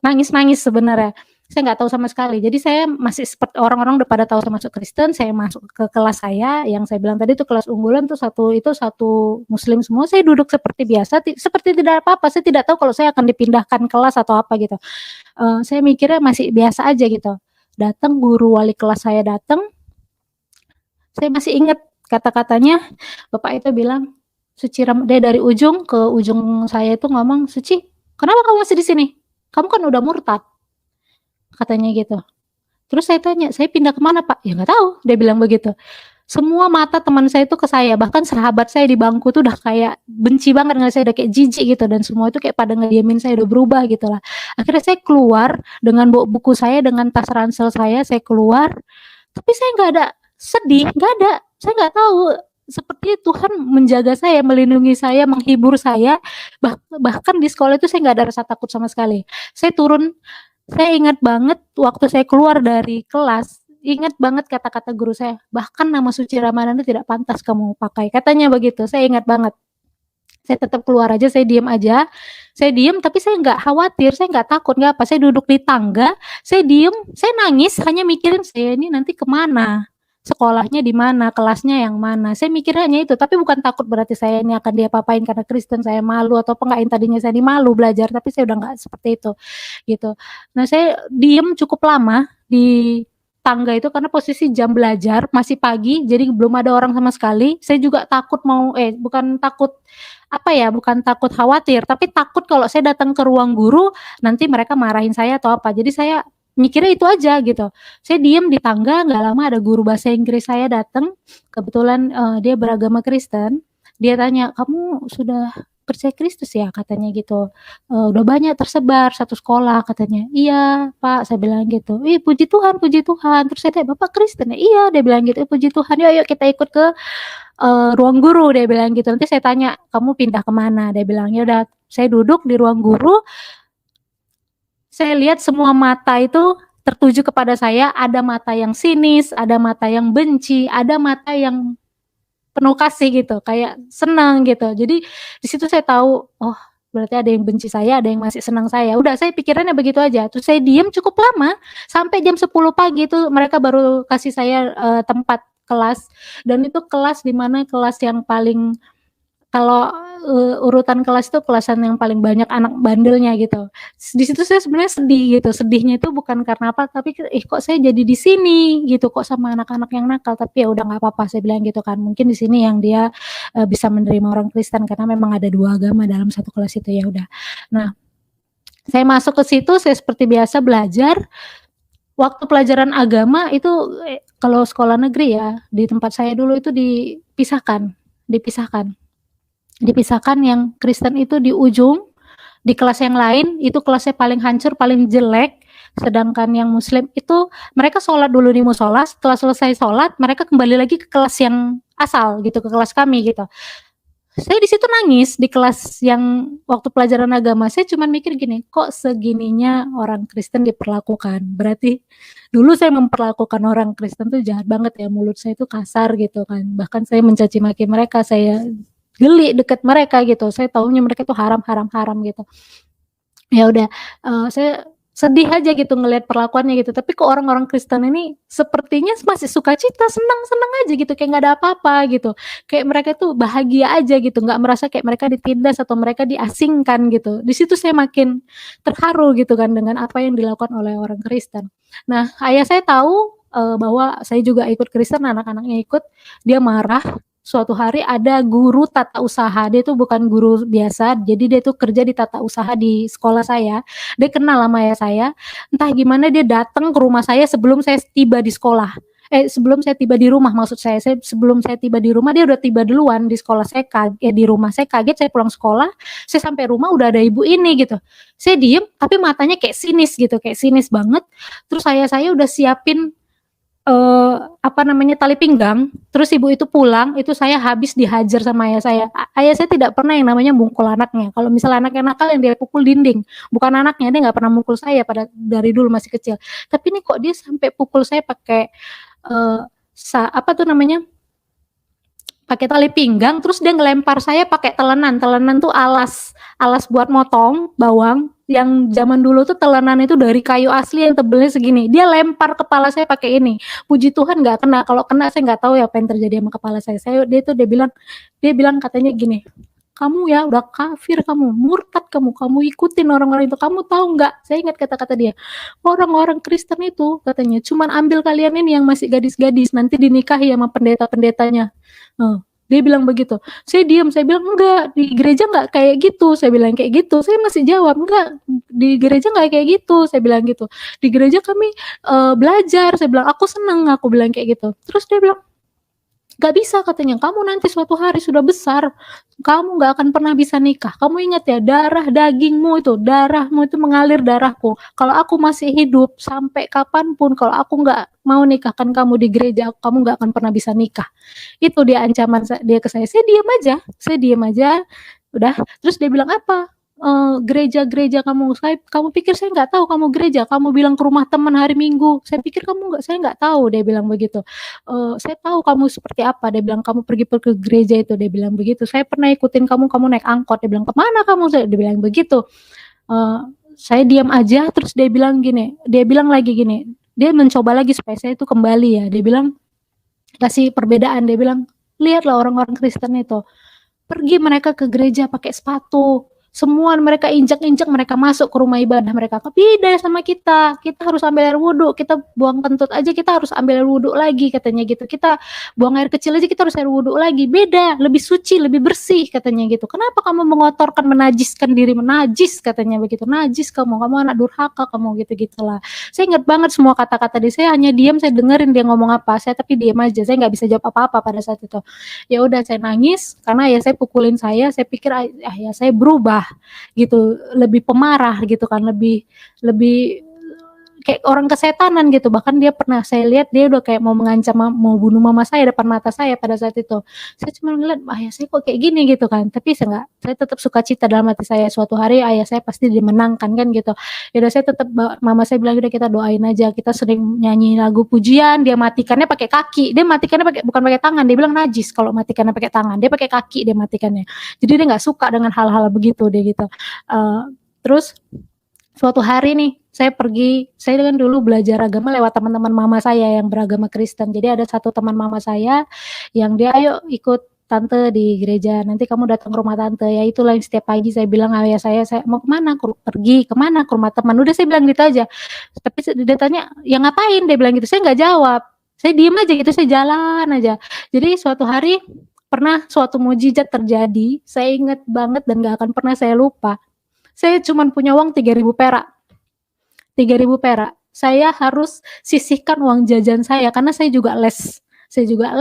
nangis-nangis sebenarnya. Saya nggak tahu sama sekali. Jadi saya masih seperti orang-orang udah pada tahu saya masuk Kristen, saya masuk ke kelas saya yang saya bilang tadi itu kelas unggulan tuh satu muslim semua, saya duduk seperti biasa, seperti tidak apa-apa, saya tidak tahu kalau saya akan dipindahkan kelas atau apa gitu. Saya mikirnya masih biasa aja gitu. Datang guru wali kelas saya datang, saya masih ingat kata-katanya, bapak itu bilang, dia dari ujung ke ujung saya itu ngomong, "Suci, kenapa kamu masih di sini? Kamu kan udah murtad." Katanya gitu. Terus saya tanya, "Saya pindah ke mana Pak?" "Ya nggak tahu," dia bilang begitu. Semua mata teman saya itu ke saya, bahkan sahabat saya di bangku tuh udah kayak benci banget ngeliat saya, udah kayak jijik gitu dan semua itu kayak pada ngediemin saya, udah berubah gitulah. Akhirnya saya keluar dengan bawa buku saya, dengan tas ransel saya keluar, Tapi saya nggak ada sedih, nggak ada. Saya nggak tahu, seperti Tuhan menjaga saya, melindungi saya, menghibur saya, bahkan di sekolah itu saya nggak ada rasa takut sama sekali. Saya ingat banget waktu saya keluar dari kelas, ingat banget kata-kata guru saya, "Bahkan nama suci Ramadhan itu tidak pantas kamu pakai," katanya begitu, saya ingat banget. Saya tetap keluar aja, saya diem tapi saya nggak khawatir, saya nggak takut, nggak apa, saya duduk di tangga, saya diem, saya nangis hanya mikirin saya ini nanti kemana, sekolahnya di mana, kelasnya yang mana, saya mikirnya hanya itu, tapi bukan takut berarti saya ini akan diapa-apain karena Kristen, saya malu atau apa enggak, yang tadinya saya malu belajar, tapi saya udah nggak seperti itu, gitu. Nah, saya diem cukup lama di tangga itu karena posisi jam belajar masih pagi, jadi belum ada orang sama sekali, saya juga takut bukan takut bukan takut khawatir, tapi takut kalau saya datang ke ruang guru, nanti mereka marahin saya atau apa. Jadi saya mikirnya itu aja gitu. Saya diem di tangga, nggak lama ada guru bahasa Inggris saya datang, kebetulan, dia beragama Kristen, dia tanya, "Kamu sudah percaya Kristus ya?" katanya gitu, "Udah banyak tersebar satu sekolah," katanya. "Iya Pak," saya bilang gitu. "Ih puji Tuhan puji Tuhan." Terus saya tanya, "Bapak Kristen ya?" "Iya," dia bilang gitu, "puji Tuhan, yuk yuk kita ikut ke ruang guru," dia bilang gitu, "nanti saya tanya, kamu pindah ke mana?" Dia bilang, ya udah saya duduk di ruang guru, saya lihat semua mata itu tertuju kepada saya, ada mata yang sinis, ada mata yang benci, ada mata yang penuh kasih gitu, kayak senang gitu. Jadi di situ saya tahu, oh berarti ada yang benci saya, ada yang masih senang saya. Udah saya pikirannya begitu aja, terus saya diem cukup lama, sampai jam 10 pagi itu mereka baru kasih saya, tempat kelas, dan itu kelas di mana kelas yang paling kalau, urutan kelas itu kelasan yang paling banyak anak bandelnya gitu. Di situ saya sebenarnya sedih gitu, sedihnya itu bukan karena apa, tapi "Ih kok saya jadi di sini gitu, kok sama anak-anak yang nakal?" Tapi ya udah nggak apa-apa saya bilang gitu kan, mungkin di sini yang dia, bisa menerima orang Kristen karena memang ada 2 agama dalam satu kelas itu, ya udah. Nah, saya masuk ke situ, saya seperti biasa belajar, waktu pelajaran agama itu, kalau sekolah negeri ya, di tempat saya dulu itu dipisahkan. Dipisahkan yang Kristen itu di ujung, di kelas yang lain itu kelasnya paling hancur, paling jelek, sedangkan yang Muslim itu mereka sholat dulu di musola, setelah selesai sholat mereka kembali lagi ke kelas yang asal gitu, ke kelas kami gitu. Saya di situ nangis, di kelas yang waktu pelajaran agama, saya cuman mikir gini, "Kok segininya orang Kristen diperlakukan?" Berarti dulu saya memperlakukan orang Kristen tuh jahat banget ya, mulut saya tuh kasar gitu kan, bahkan saya mencaci maki mereka, saya geli deket mereka gitu, saya taunya mereka tuh haram haram haram gitu. Ya udah, saya sedih aja gitu ngelihat perlakuannya gitu, tapi kok orang-orang Kristen ini sepertinya masih sukacita, senang-senang aja gitu, kayak nggak ada apa-apa gitu. Kayak mereka tuh bahagia aja gitu, nggak merasa kayak mereka ditindas atau mereka diasingkan gitu. Di situ saya makin terharu gitu kan dengan apa yang dilakukan oleh orang Kristen. Nah, ayah saya tahu, bahwa saya juga ikut Kristen, anak-anaknya ikut, dia marah. Suatu hari ada guru tata usaha, dia tuh bukan guru biasa, jadi dia tuh kerja di tata usaha di sekolah saya. Dia kenal sama ayah saya, entah gimana dia datang ke rumah saya sebelum saya tiba di sekolah. Sebelum saya tiba di rumah maksud saya sebelum saya tiba di rumah dia udah tiba duluan di sekolah saya di rumah saya kaget, saya pulang sekolah, saya sampai rumah udah ada ibu ini gitu. Saya diem tapi matanya kayak sinis banget. Terus ayah saya udah siapin tali pinggang, terus ibu itu pulang, itu saya habis dihajar sama ayah saya. Ayah saya tidak pernah yang namanya mukul anaknya, kalau misalnya anaknya nakal yang dia pukul dinding, bukan anaknya, dia nggak pernah mukul saya dari dulu masih kecil. Tapi ini kok dia sampai pukul saya pakai, eee, pakai tali pinggang, terus dia ngelempar saya pakai telenan. Telenan tuh alas alas buat motong bawang, yang zaman dulu tuh telenan itu dari kayu asli yang tebelnya segini. Dia lempar kepala saya pakai ini. Puji Tuhan nggak kena, kalau kena saya nggak tahu ya apa yang terjadi sama kepala saya. Dia bilang katanya gini, "Kamu ya udah kafir kamu, murtad kamu, kamu ikutin orang-orang itu. Kamu tahu nggak?" Saya ingat kata-kata dia, "Orang-orang Kristen itu," katanya, "cuman ambil kalian ini yang masih gadis-gadis, nanti dinikahi sama pendeta-pendetanya." Dia bilang begitu. Saya diam, saya bilang, "Enggak, di gereja nggak kayak gitu," saya bilang kayak gitu. Saya masih jawab, "Enggak, di gereja nggak kayak gitu," saya bilang gitu. "Di gereja kami, belajar," saya bilang, "aku seneng," aku bilang kayak gitu. Terus dia bilang, Gak bisa katanya, kamu nanti suatu hari sudah besar, kamu gak akan pernah bisa nikah. Kamu ingat ya, darahmu itu mengalir darahku. Kalau aku masih hidup sampai kapanpun, kalau aku gak mau nikahkan kamu di gereja, kamu gak akan pernah bisa nikah. Itu dia ancaman dia ke saya. Saya diam aja. Udah, terus dia bilang apa? Gereja kamu pikir saya nggak tahu kamu gereja, kamu bilang ke rumah teman hari Minggu, saya pikir saya nggak tahu, dia bilang begitu. Saya tahu kamu seperti apa, dia bilang, kamu pergi ke gereja itu, dia bilang begitu. Saya pernah ikutin kamu naik angkot, dia bilang, kemana kamu, dia bilang begitu. Saya diam aja, terus dia bilang lagi gini, dia mencoba lagi supaya saya itu kembali ya, dia bilang, kasih perbedaan, dia bilang, lihatlah orang-orang Kristen itu, pergi mereka ke gereja pakai sepatu, semua mereka injak-injak, mereka masuk ke rumah ibadah mereka. Beda sama kita harus ambil air wudhu, kita buang kentut aja kita harus ambil air wudhu lagi katanya gitu. Kita buang air kecil aja kita harus air wudhu lagi. Beda, lebih suci, lebih bersih katanya gitu. Kenapa kamu mengotorkan, menajiskan diri, menajis katanya begitu. Najis kamu anak durhaka kamu gitu-gitulah. Saya ingat banget semua kata-kata dia. Saya hanya diam, saya dengerin dia ngomong apa. Saya tapi diam aja. Saya nggak bisa jawab apa-apa pada saat itu. Ya udah, saya nangis karena ya saya pukulin saya pikir ya saya berubah gitu, lebih pemarah gitu kan, lebih kayak orang kesetanan gitu. Bahkan dia pernah saya lihat dia udah kayak mau mengancam mau bunuh mama saya depan mata saya pada saat itu. Saya cuma ngeliat ayah saya kok kayak gini gitu kan, tapi saya tetap sukacita dalam hati saya, suatu hari ayah saya pasti dimenangkan kan gitu. Ya udah, saya tetap, mama saya bilang udah kita doain aja, kita sering nyanyi lagu pujian, dia matikannya pakai kaki, dia matikannya bukan pakai tangan, dia bilang najis kalau matikannya pakai tangan, dia pakai kaki dia matikannya. Jadi dia nggak suka dengan hal-hal begitu dia gitu. Terus suatu hari nih, saya kan dulu belajar agama lewat teman-teman mama saya yang beragama Kristen. Jadi ada satu teman mama saya yang dia, ayo ikut tante di gereja, nanti kamu datang ke rumah tante. Ya itulah yang setiap pagi saya bilang ayah saya mau kemana? Pergi kemana? Ke rumah teman. Udah, saya bilang gitu aja. Tapi dia tanya, ya ngapain? Dia bilang gitu. Saya nggak jawab. Saya diem aja gitu, saya jalan aja. Jadi suatu hari pernah suatu mukjizat terjadi. Saya ingat banget dan gak akan pernah saya lupa. Saya cuma punya uang 3.000 perak. 3.000 perak. Saya harus sisihkan uang jajan saya karena saya juga les. Saya juga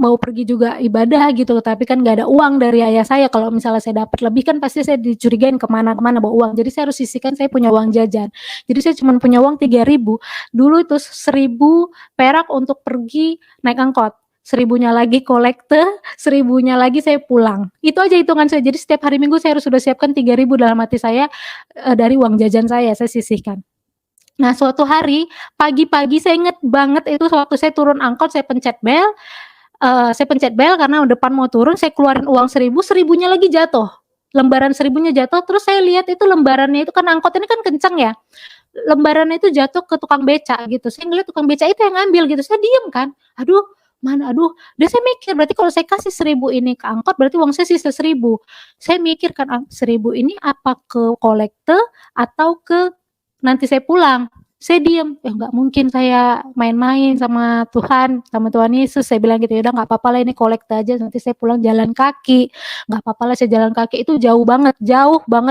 mau pergi juga ibadah gitu, tapi kan nggak ada uang dari ayah saya. Kalau misalnya saya dapat lebih kan pasti saya dicurigain kemana-mana bawa uang. Jadi saya harus sisihkan, saya punya uang jajan. Jadi saya cuma punya uang 3.000. Dulu itu 1.000 perak untuk pergi naik angkot. 1.000-nya lagi kolekte, 1.000-nya lagi saya pulang. Itu aja hitungan saya. Jadi setiap hari Minggu saya harus sudah siapkan 3.000 dalam hati saya, dari uang jajan saya sisihkan. Nah, suatu hari pagi-pagi saya inget banget itu waktu saya turun angkot, saya pencet bel karena depan mau turun, saya keluarin uang 1.000, 1.000-nya lagi jatuh. Lembaran 1.000-nya jatuh, terus saya lihat itu lembarannya itu kan angkot ini kan kencang ya. Lembarannya itu jatuh ke tukang beca gitu. Saya ngeliat tukang beca itu yang ngambil gitu. Saya diam kan. Aduh, dia saya mikir berarti kalau saya kasih 1.000 ini ke angkot berarti uang saya sisa 1.000. Saya mikir kan 1.000 ini apa ke kolekte atau ke nanti saya pulang. Saya diam, nggak mungkin saya main-main sama Tuhan Yesus. Saya bilang gitu, ya udah nggak apa-apa lah ini kolekte aja, nanti saya pulang jalan kaki. Nggak apa-apa lah saya jalan kaki, itu jauh banget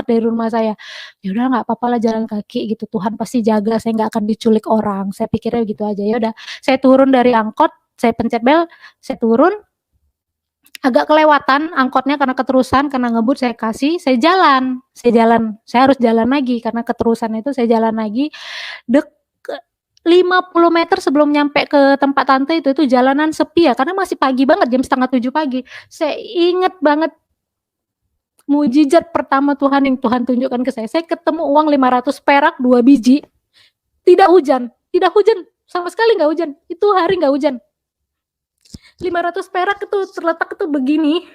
dari rumah saya. Ya udah nggak apa-apa lah jalan kaki gitu, Tuhan pasti jaga, saya nggak akan diculik orang. Saya pikirnya gitu aja. Ya udah, saya turun dari angkot, saya pencet bel, saya turun, agak kelewatan angkotnya karena keterusan, karena ngebut saya jalan, saya harus jalan lagi karena keterusan itu, saya jalan lagi, 50 meter sebelum nyampe ke tempat tante itu jalanan sepi ya, karena masih pagi banget, jam 6:30 pagi. Saya inget banget mukjizat pertama Tuhan yang Tuhan tunjukkan ke saya ketemu uang 500 perak 2 biji, tidak hujan, sama sekali nggak hujan, itu hari nggak hujan. 500 perak itu terletak itu begini,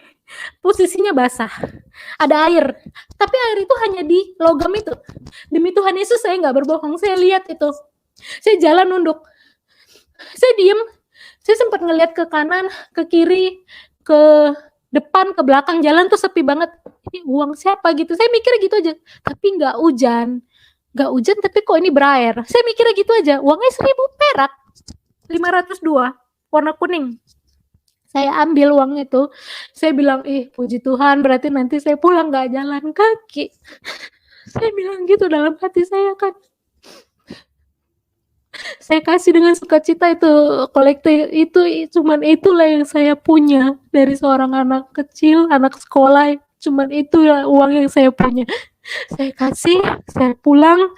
posisinya basah, ada air, tapi air itu hanya di logam itu. Demi Tuhan Yesus saya nggak berbohong, saya lihat itu. Saya jalan nunduk, saya diem, saya sempat ngelihat ke kanan, ke kiri, ke depan, ke belakang, jalan tuh sepi banget. Ini uang siapa gitu, saya mikirnya gitu aja. Tapi nggak hujan tapi kok ini berair. Saya mikirnya gitu aja, uangnya 1.000 perak, 502 warna kuning. Saya ambil uang itu, saya bilang, puji Tuhan berarti nanti saya pulang gak jalan kaki. Saya bilang gitu dalam hati saya kan. Saya kasih dengan sukacita itu kolektif itu cuman itulah yang saya punya dari seorang anak kecil, anak sekolah, cuman itulah uang yang saya punya. Saya kasih, saya pulang,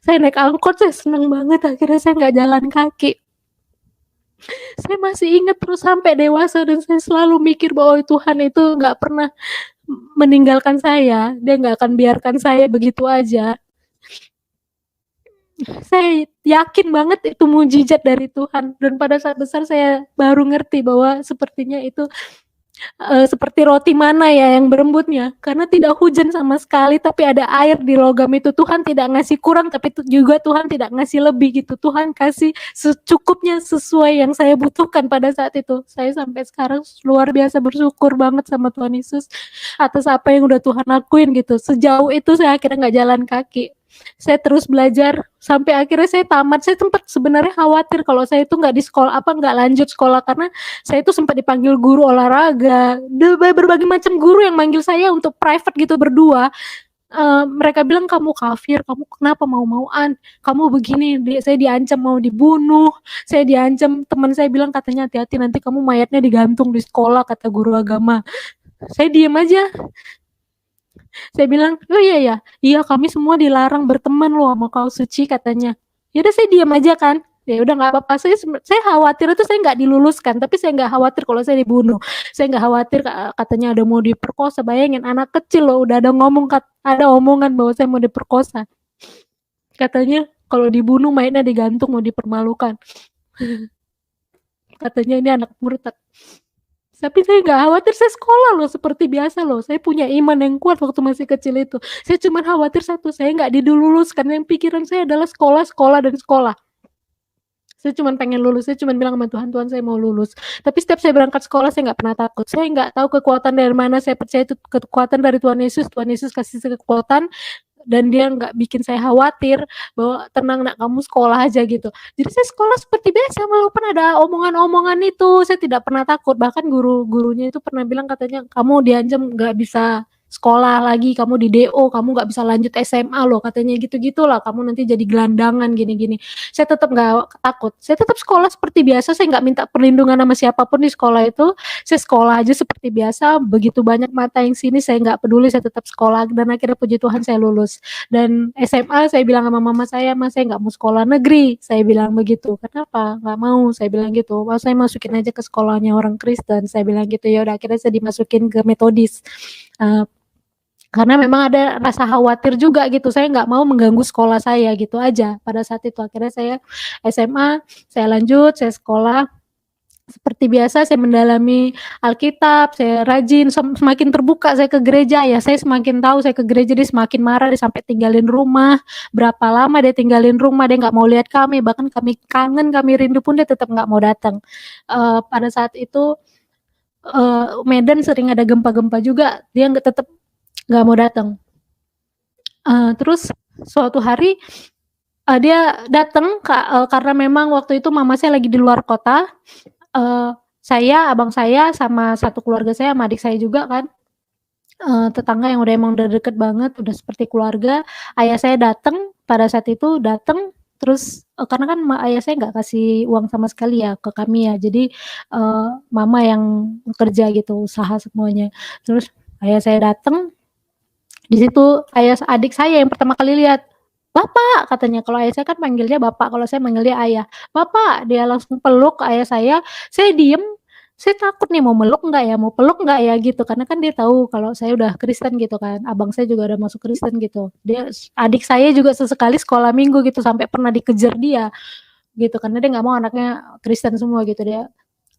saya naik angkot, saya senang banget akhirnya saya nggak jalan kaki. Saya masih ingat terus sampai dewasa dan saya selalu mikir bahwa Tuhan itu nggak pernah meninggalkan saya, Dia nggak akan biarkan saya begitu aja. Saya yakin banget itu mujizat dari Tuhan dan pada saat besar saya baru ngerti bahwa sepertinya itu, seperti roti mana ya yang berembutnya, karena tidak hujan sama sekali tapi ada air di logam itu. Tuhan tidak ngasih kurang tapi juga Tuhan tidak ngasih lebih gitu. Tuhan kasih secukupnya sesuai yang saya butuhkan pada saat itu. Saya sampai sekarang luar biasa bersyukur banget sama Tuhan Yesus atas apa yang udah Tuhan lakuin gitu. Sejauh itu saya akhirnya nggak jalan kaki. Saya terus belajar sampai akhirnya saya tamat. Saya sempat sebenarnya khawatir kalau saya itu nggak di sekolah nggak lanjut sekolah karena saya itu sempat dipanggil guru olahraga, berbagai macam guru yang manggil saya untuk private gitu berdua. Mereka bilang kamu kafir, kamu kenapa mau-mauan, kamu begini, saya diancam mau dibunuh, saya diancam, teman saya bilang katanya hati-hati nanti kamu mayatnya digantung di sekolah kata guru agama. Saya diem aja. Saya bilang, "Oh iya ya, iya kami semua dilarang berteman loh sama kaum suci," katanya. Ya udah saya diam aja kan. Ya udah nggak apa-apa. Saya khawatir itu saya nggak diluluskan, tapi saya nggak khawatir kalau saya dibunuh. Saya nggak khawatir katanya ada mau diperkosa. Bayangin anak kecil loh udah ada omongan bahwa saya mau diperkosa. Katanya kalau dibunuh mayatnya digantung mau dipermalukan. Katanya ini anak murtad. Tapi saya nggak khawatir, saya sekolah loh seperti biasa loh. Saya punya iman yang kuat waktu masih kecil itu. Saya cuma khawatir satu, saya nggak diluluskan. Yang pikiran saya adalah sekolah, sekolah, dan sekolah. Saya cuma pengen lulus, saya cuma bilang sama Tuhan, Tuhan saya mau lulus. Tapi setiap saya berangkat sekolah saya nggak pernah takut. Saya nggak tahu kekuatan dari mana, saya percaya itu kekuatan dari Tuhan Yesus. Tuhan Yesus kasih saya kekuatan dan dia nggak bikin saya khawatir bahwa tenang nak kamu sekolah aja gitu. Jadi saya sekolah seperti biasa walaupun ada omongan-omongan itu saya tidak pernah takut. Bahkan guru-gurunya itu pernah bilang katanya kamu diancam nggak bisa sekolah lagi, kamu di DO, kamu nggak bisa lanjut SMA loh katanya gitu-gitulah, kamu nanti jadi gelandangan gini-gini. Saya tetap nggak takut, saya tetap sekolah seperti biasa, saya nggak minta perlindungan sama siapapun di sekolah itu, saya sekolah aja seperti biasa, begitu banyak mata yang sini saya nggak peduli, saya tetap sekolah dan akhirnya puji Tuhan saya lulus. Dan SMA saya bilang sama mama saya, "Ma saya nggak mau sekolah negeri," saya bilang begitu. "Kenapa? Nggak mau," saya bilang gitu. "Wah saya masukin aja ke sekolahnya orang Kristen," saya bilang gitu. Ya udah akhirnya saya dimasukin ke Metodis. Karena memang ada rasa khawatir juga gitu, saya nggak mau mengganggu sekolah saya gitu aja pada saat itu. Akhirnya saya SMA, saya lanjut, saya sekolah, seperti biasa saya mendalami Alkitab, saya rajin, semakin terbuka saya ke gereja ya, saya semakin tahu saya ke gereja dia semakin marah, dia sampai tinggalin rumah, berapa lama dia tinggalin rumah, dia nggak mau lihat kami, bahkan kami kangen, kami rindu pun dia tetap nggak mau datang. Pada saat itu, Medan sering ada gempa-gempa juga, dia tetap nggak mau datang. Terus suatu hari dia datang karena memang waktu itu mama saya lagi di luar kota. Saya, abang saya, sama satu keluarga saya, sama adik saya juga kan, tetangga yang emang udah deket banget, udah seperti keluarga. Ayah saya datang, pada saat itu datang, terus karena kan ayah saya nggak kasih uang sama sekali ya ke kami ya, jadi mama yang kerja gitu, usaha semuanya. Terus ayah saya datang, di situ adik saya yang pertama kali lihat, "Bapak," katanya, kalau ayah saya kan manggilnya bapak, kalau saya manggil dia ayah. "Bapak," dia langsung peluk ayah saya diem, saya takut nih mau meluk nggak ya, mau peluk nggak ya gitu, karena kan dia tahu kalau saya udah Kristen gitu kan, abang saya juga udah masuk Kristen gitu. Adik saya juga sesekali sekolah minggu gitu, sampai pernah dikejar dia, gitu, karena dia nggak mau anaknya Kristen semua gitu,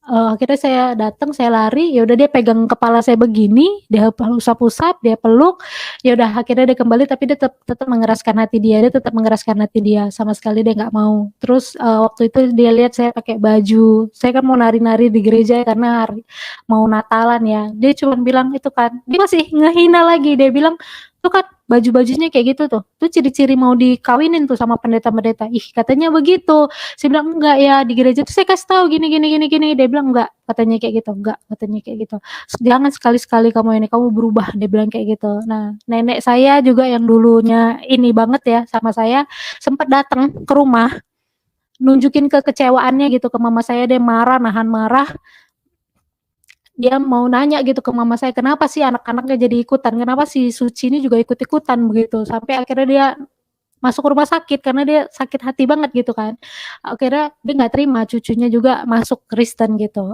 akhirnya saya datang, saya lari, ya udah dia pegang kepala saya begini, dia usap-usap, dia peluk, ya udah akhirnya dia kembali tapi dia tetap mengeraskan hati dia sama sekali dia nggak mau. Terus, waktu itu dia lihat saya pakai baju, saya kan mau nari-nari di gereja karena mau Natalan ya, dia cuman bilang itu kan, dia masih ngehina lagi, dia bilang, "Tuh kan baju-bajunya kayak gitu tuh ciri-ciri mau dikawinin tuh sama pendeta-pendeta." Ih, katanya begitu. Saya bilang, "Enggak ya, di gereja tuh saya kasih tahu gini gini gini gini." Dia bilang, "Enggak," katanya kayak gitu, "enggak," katanya kayak gitu. "Jangan sekali-sekali kamu berubah," dia bilang kayak gitu. Nah, nenek saya juga yang dulunya ini banget ya sama saya, sempat datang ke rumah nunjukin kekecewaannya gitu ke mama saya, dia marah, nahan marah. Dia mau nanya gitu ke mama saya, "Kenapa sih anak-anaknya jadi ikutan? Kenapa si Suci ini juga ikut-ikutan?" Begitu. Sampai akhirnya dia masuk rumah sakit karena dia sakit hati banget gitu kan. Akhirnya dia nggak terima cucunya juga masuk Kristen gitu,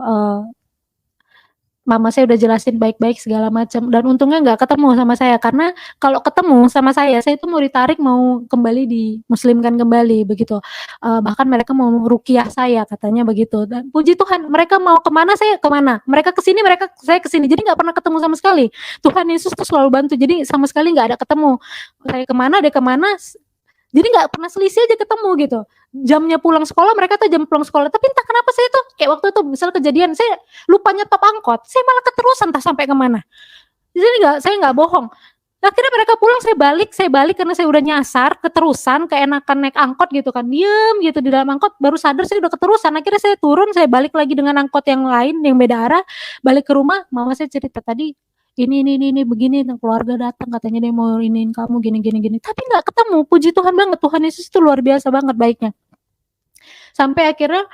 mama saya udah jelasin baik-baik segala macam dan untungnya nggak ketemu sama saya karena kalau ketemu sama saya itu mau ditarik mau kembali dimuslimkan kembali begitu, bahkan mereka mau ruqyah saya katanya begitu dan puji Tuhan mereka mau ke mana saya ke mana, mereka ke sini saya ke sini jadi nggak pernah ketemu sama sekali. Tuhan Yesus tuh selalu bantu jadi sama sekali nggak ada ketemu, saya ke mana dia ke mana, jadi nggak pernah selisih aja ketemu gitu. Jamnya pulang sekolah mereka tuh jam pulang sekolah, tapi entah kenapa saya tuh kayak waktu itu misal kejadian saya lupa nyetop angkot, saya malah keterusan entah sampai ke mana. Jadi saya nggak bohong. Akhirnya mereka pulang saya balik karena saya udah nyasar, keterusan, keenakan naik angkot gitu kan, diem gitu di dalam angkot baru sadar saya udah keterusan, akhirnya saya turun, saya balik lagi dengan angkot yang lain yang beda arah, balik ke rumah, mama saya cerita tadi ini begini keluarga datang katanya dia mau iniin kamu gini, tapi nggak ketemu, puji Tuhan banget, Tuhan Yesus itu luar biasa banget baiknya. Sampai akhirnya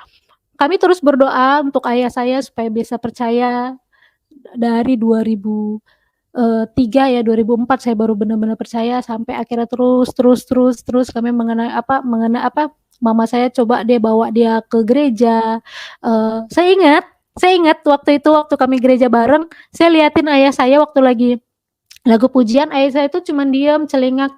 kami terus berdoa untuk ayah saya supaya bisa percaya dari 2003 ya 2004 saya baru benar-benar percaya sampai akhirnya terus kami mengenai mama saya coba dia bawa dia ke gereja, saya ingat waktu itu waktu kami gereja bareng, saya liatin ayah saya waktu lagi lagu pujian, ayah saya itu cuman diem, celingak,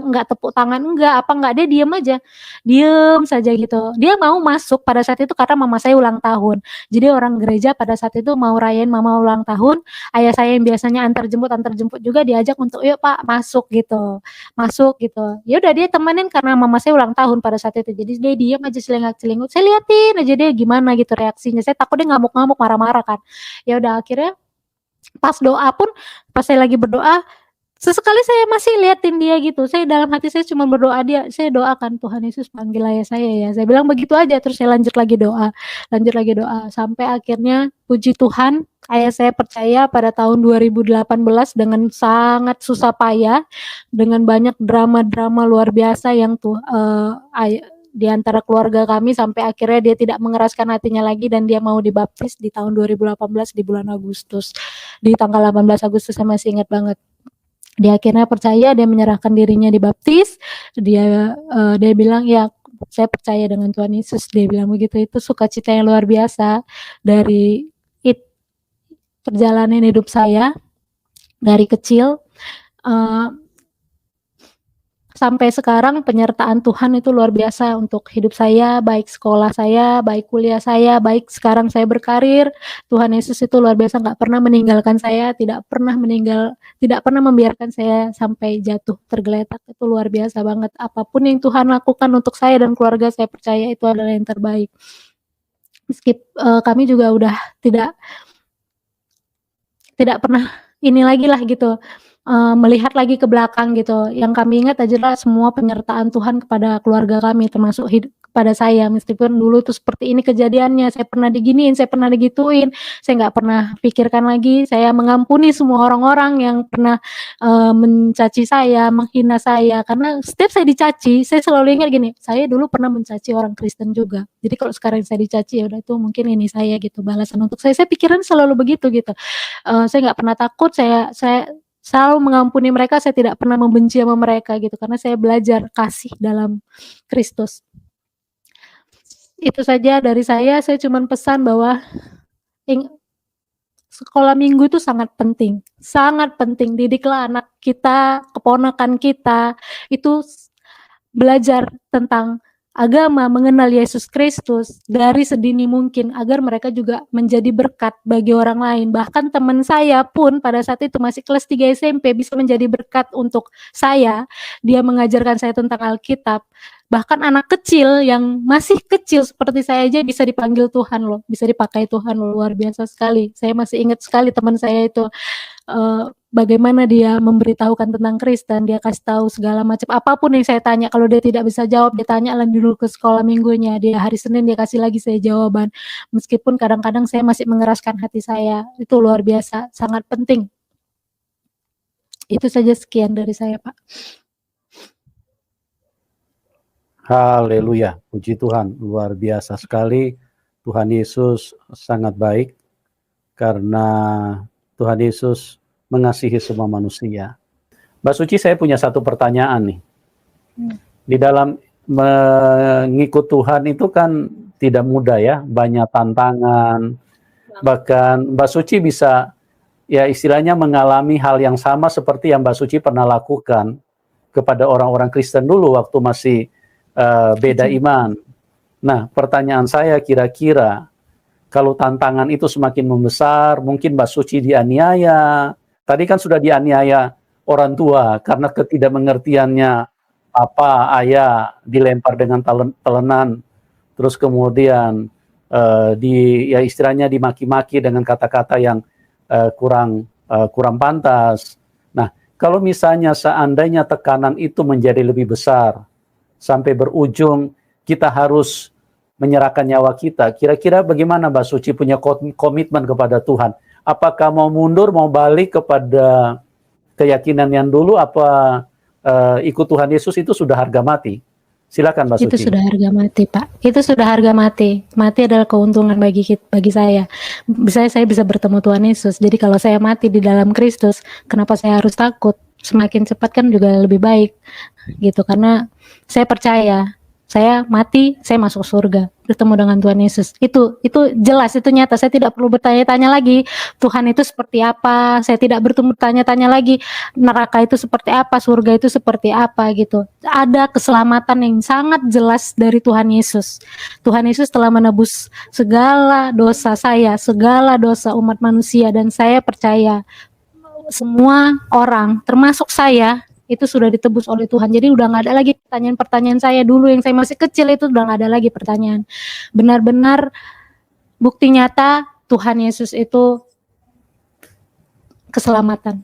enggak tepuk tangan, enggak, dia diem aja, diem saja gitu. Dia mau masuk pada saat itu karena mama saya ulang tahun. Jadi orang gereja pada saat itu mau rayain mama ulang tahun, ayah saya yang biasanya antar jemput juga diajak untuk, "Yuk Pak, masuk," gitu. Masuk gitu. Ya udah dia temenin karena mama saya ulang tahun pada saat itu. Jadi dia diem aja celingak-celinguk, saya liatin aja dia gimana gitu reaksinya. Saya takut dia ngamuk-ngamuk, marah-marah kan. Ya udah akhirnya pas doa pun, pas saya lagi berdoa, sesekali saya masih liatin dia gitu, saya dalam hati saya cuma berdoa saya doakan, "Tuhan Yesus panggil ayah saya ya," saya bilang begitu aja, terus saya lanjut lagi doa, sampai akhirnya puji Tuhan, ayah saya percaya pada tahun 2018 dengan sangat susah payah, dengan banyak drama-drama luar biasa yang di antara keluarga kami sampai akhirnya dia tidak mengeraskan hatinya lagi dan dia mau dibaptis di tahun 2018 di bulan Agustus. Di tanggal 18 Agustus saya masih ingat banget. Dia akhirnya percaya, dia menyerahkan dirinya dibaptis, dia bilang, "Ya, saya percaya dengan Tuhan Yesus," dia bilang begitu. Itu sukacita yang luar biasa dari perjalanan hidup saya dari kecil, sampai sekarang penyertaan Tuhan itu luar biasa untuk hidup saya, baik sekolah saya, baik kuliah saya, baik sekarang saya berkarir. Tuhan Yesus itu luar biasa nggak pernah meninggalkan saya, tidak pernah membiarkan saya sampai jatuh tergeletak, itu luar biasa banget. Apapun yang Tuhan lakukan untuk saya dan keluarga saya percaya itu adalah yang terbaik. Kami juga udah tidak pernah ini lagi lah gitu, melihat lagi ke belakang gitu. Yang kami ingat adalah semua penyertaan Tuhan kepada keluarga kami termasuk kepada saya. Meskipun dulu tuh seperti ini kejadiannya, saya pernah diginiin, saya pernah digituin, saya nggak pernah pikirkan lagi, saya mengampuni semua orang-orang yang pernah, mencaci saya, menghina saya. Karena setiap saya dicaci, saya selalu ingat gini, saya dulu pernah mencaci orang Kristen juga. Jadi kalau sekarang saya dicaci, ya udah itu mungkin ini saya gitu, balasan untuk saya pikiran selalu begitu gitu. Saya nggak pernah takut, saya selalu mengampuni mereka, saya tidak pernah membenci sama mereka gitu, karena saya belajar kasih dalam Kristus. Itu saja dari saya cuman pesan bahwa sekolah minggu itu sangat penting, didiklah anak kita, keponakan kita, itu belajar tentang agama, mengenal Yesus Kristus dari sedini mungkin agar mereka juga menjadi berkat bagi orang lain. Bahkan teman saya pun pada saat itu masih kelas 3 SMP bisa menjadi berkat untuk saya. Dia mengajarkan saya tentang Alkitab. Bahkan anak kecil yang masih kecil seperti saya aja bisa dipanggil Tuhan loh, bisa dipakai Tuhan loh, luar biasa sekali. Saya masih ingat sekali teman saya itu, bagaimana dia memberitahukan tentang Kristen, dia kasih tahu segala macam, apapun yang saya tanya, kalau dia tidak bisa jawab, dia tanya lagi dulu ke sekolah minggunya, dia hari Senin dia kasih lagi saya jawaban. Meskipun kadang-kadang saya masih mengeraskan hati saya, itu luar biasa, sangat penting. Itu saja sekian dari saya, Pak. Haleluya, puji Tuhan, luar biasa sekali. Tuhan Yesus sangat baik karena Tuhan Yesus mengasihi semua manusia. Mbak Suci, saya punya satu pertanyaan nih. Di dalam mengikut Tuhan itu kan tidak mudah ya, banyak tantangan. Bahkan Mbak Suci bisa ya istilahnya mengalami hal yang sama seperti yang Mbak Suci pernah lakukan kepada orang-orang Kristen dulu waktu masih beda iman. Nah, pertanyaan saya kira-kira kalau tantangan itu semakin membesar, mungkin Mbak Suci dianiaya. Tadi kan sudah dianiaya orang tua karena ketidakmengertiannya apa, ayah dilempar dengan telenan, terus kemudian ya istilahnya dimaki-maki dengan kata-kata yang kurang pantas. Nah, kalau misalnya seandainya tekanan itu menjadi lebih besar sampai berujung kita harus menyerahkan nyawa kita, kira-kira bagaimana Mbak Suci punya komitmen kepada Tuhan? Apakah mau mundur, mau balik kepada keyakinan yang dulu, apa ikut Tuhan Yesus itu sudah harga mati? Silakan Mbak Suci. Itu sudah harga mati, Pak. Itu sudah harga mati. Mati adalah keuntungan bagi saya. Saya bisa bertemu Tuhan Yesus. Jadi kalau saya mati di dalam Kristus, kenapa saya harus takut? Semakin cepat kan juga lebih baik. Gitu, karena saya percaya saya mati, saya masuk surga, bertemu dengan Tuhan Yesus. Itu jelas, itu nyata. Saya tidak perlu bertanya-tanya lagi, Tuhan itu seperti apa. Saya tidak bertanya-tanya lagi, neraka itu seperti apa, surga itu seperti apa gitu. Ada keselamatan yang sangat jelas dari Tuhan Yesus. Tuhan Yesus telah menebus segala dosa saya, segala dosa umat manusia, dan saya percaya semua orang, termasuk saya, itu sudah ditebus oleh Tuhan. Jadi udah nggak ada lagi pertanyaan-pertanyaan saya dulu yang saya masih kecil, itu udah nggak ada lagi pertanyaan. Benar-benar bukti nyata Tuhan Yesus itu keselamatan.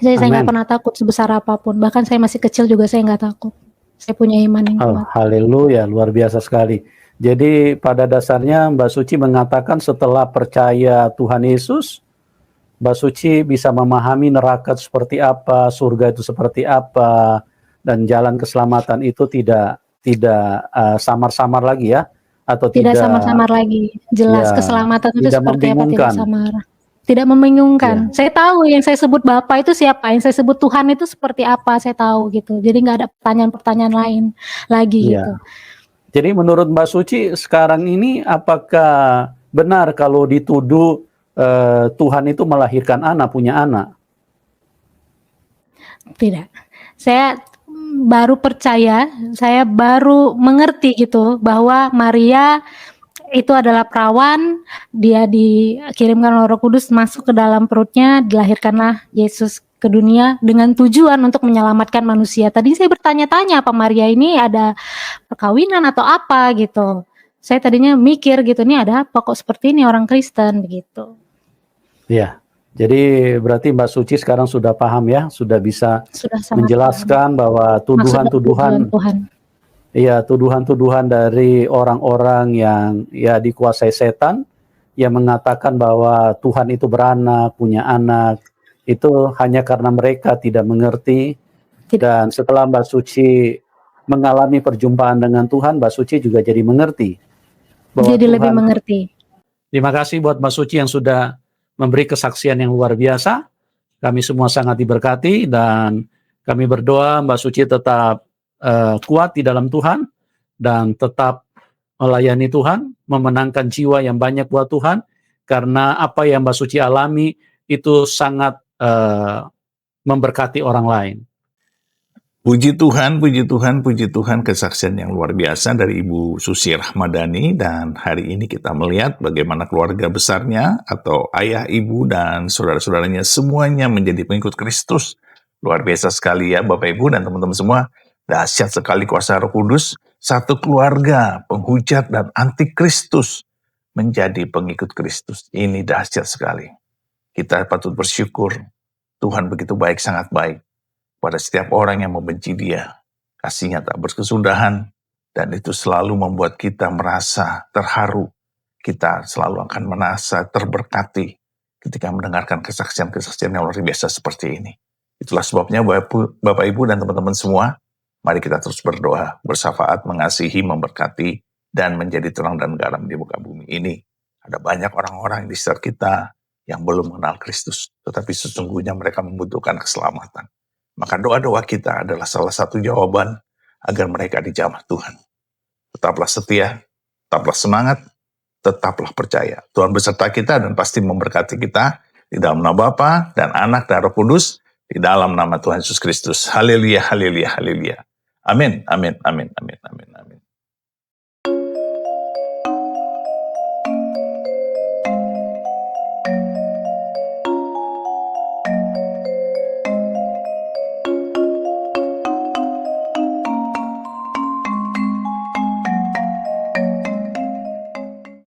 Saya nggak pernah takut sebesar apapun. Bahkan saya masih kecil juga saya nggak takut. Saya punya iman yang kuat. Haleluya, luar biasa sekali. Jadi pada dasarnya Mbak Suci mengatakan setelah percaya Tuhan Yesus, Mbak Suci bisa memahami neraka itu seperti apa, surga itu seperti apa, dan jalan keselamatan itu tidak samar-samar lagi ya, atau tidak samar-samar lagi. Jelas ya, keselamatan itu seperti apa, tidak samar, tidak membingungkan. Ya. Saya tahu yang saya sebut Bapa itu siapa, yang saya sebut Tuhan itu seperti apa, saya tahu gitu. Jadi nggak ada pertanyaan-pertanyaan lain lagi gitu. Jadi menurut Mbak Suci sekarang ini apakah benar kalau dituduh Tuhan itu melahirkan anak, punya anak? Tidak. Saya baru percaya, saya baru mengerti gitu bahwa Maria itu adalah perawan, dia dikirimkan oleh Roh Kudus masuk ke dalam perutnya, dilahirkanlah Yesus ke dunia dengan tujuan untuk menyelamatkan manusia. Tadi saya bertanya-tanya apa Maria ini ada perkawinan atau apa gitu. Saya tadinya mikir gitu, ini ada apa kok seperti ini orang Kristen begitu. Ya, jadi berarti Mbak Suci sekarang sudah paham ya, sudah bisa menjelaskan bahwa tuduhan-tuduhan, tuduhan-tuduhan dari orang-orang yang ya dikuasai setan, yang mengatakan bahwa Tuhan itu beranak, punya anak, itu hanya karena mereka tidak mengerti. Dan setelah Mbak Suci mengalami perjumpaan dengan Tuhan, Mbak Suci juga jadi mengerti. Jadi lebih mengerti. Terima kasih buat Mbak Suci yang sudah memberi kesaksian yang luar biasa. Kami semua sangat diberkati dan kami berdoa Mbak Suci tetap kuat di dalam Tuhan dan tetap melayani Tuhan, memenangkan jiwa yang banyak buat Tuhan, karena apa yang Mbak Suci alami itu sangat memberkati orang lain. Puji Tuhan, puji Tuhan, puji Tuhan, kesaksian yang luar biasa dari Ibu Susi Rahmadani, dan hari ini kita melihat bagaimana keluarga besarnya atau ayah, ibu, dan saudara-saudaranya semuanya menjadi pengikut Kristus. Luar biasa sekali ya Bapak Ibu dan teman-teman semua, dahsyat sekali kuasa Roh Kudus, satu keluarga penghujat dan anti Kristus menjadi pengikut Kristus. Ini dahsyat sekali. Kita patut bersyukur, Tuhan begitu baik, sangat baik pada setiap orang yang membenci Dia. Kasih-Nya tak berkesudahan, dan itu selalu membuat kita merasa terharu. Kita selalu akan merasa terberkati ketika mendengarkan kesaksian-kesaksian yang luar biasa seperti ini. Itulah sebabnya Bapak Ibu dan teman-teman semua, Mari kita terus berdoa, bersyafaat, mengasihi, memberkati, dan menjadi terang dan garam di muka bumi ini. Ada banyak orang-orang di sekitar kita yang belum mengenal Kristus, tetapi sesungguhnya mereka membutuhkan keselamatan. Maka doa-doa kita adalah salah satu jawaban agar mereka dijamah Tuhan. Tetaplah setia, tetaplah semangat, tetaplah percaya. Tuhan beserta kita dan pasti memberkati kita di dalam nama Bapa dan Anak dan Roh Kudus, di dalam nama Tuhan Yesus Kristus. Haleluya, haleluya, haleluya. Amin, amin, amin, amin, amin, amin.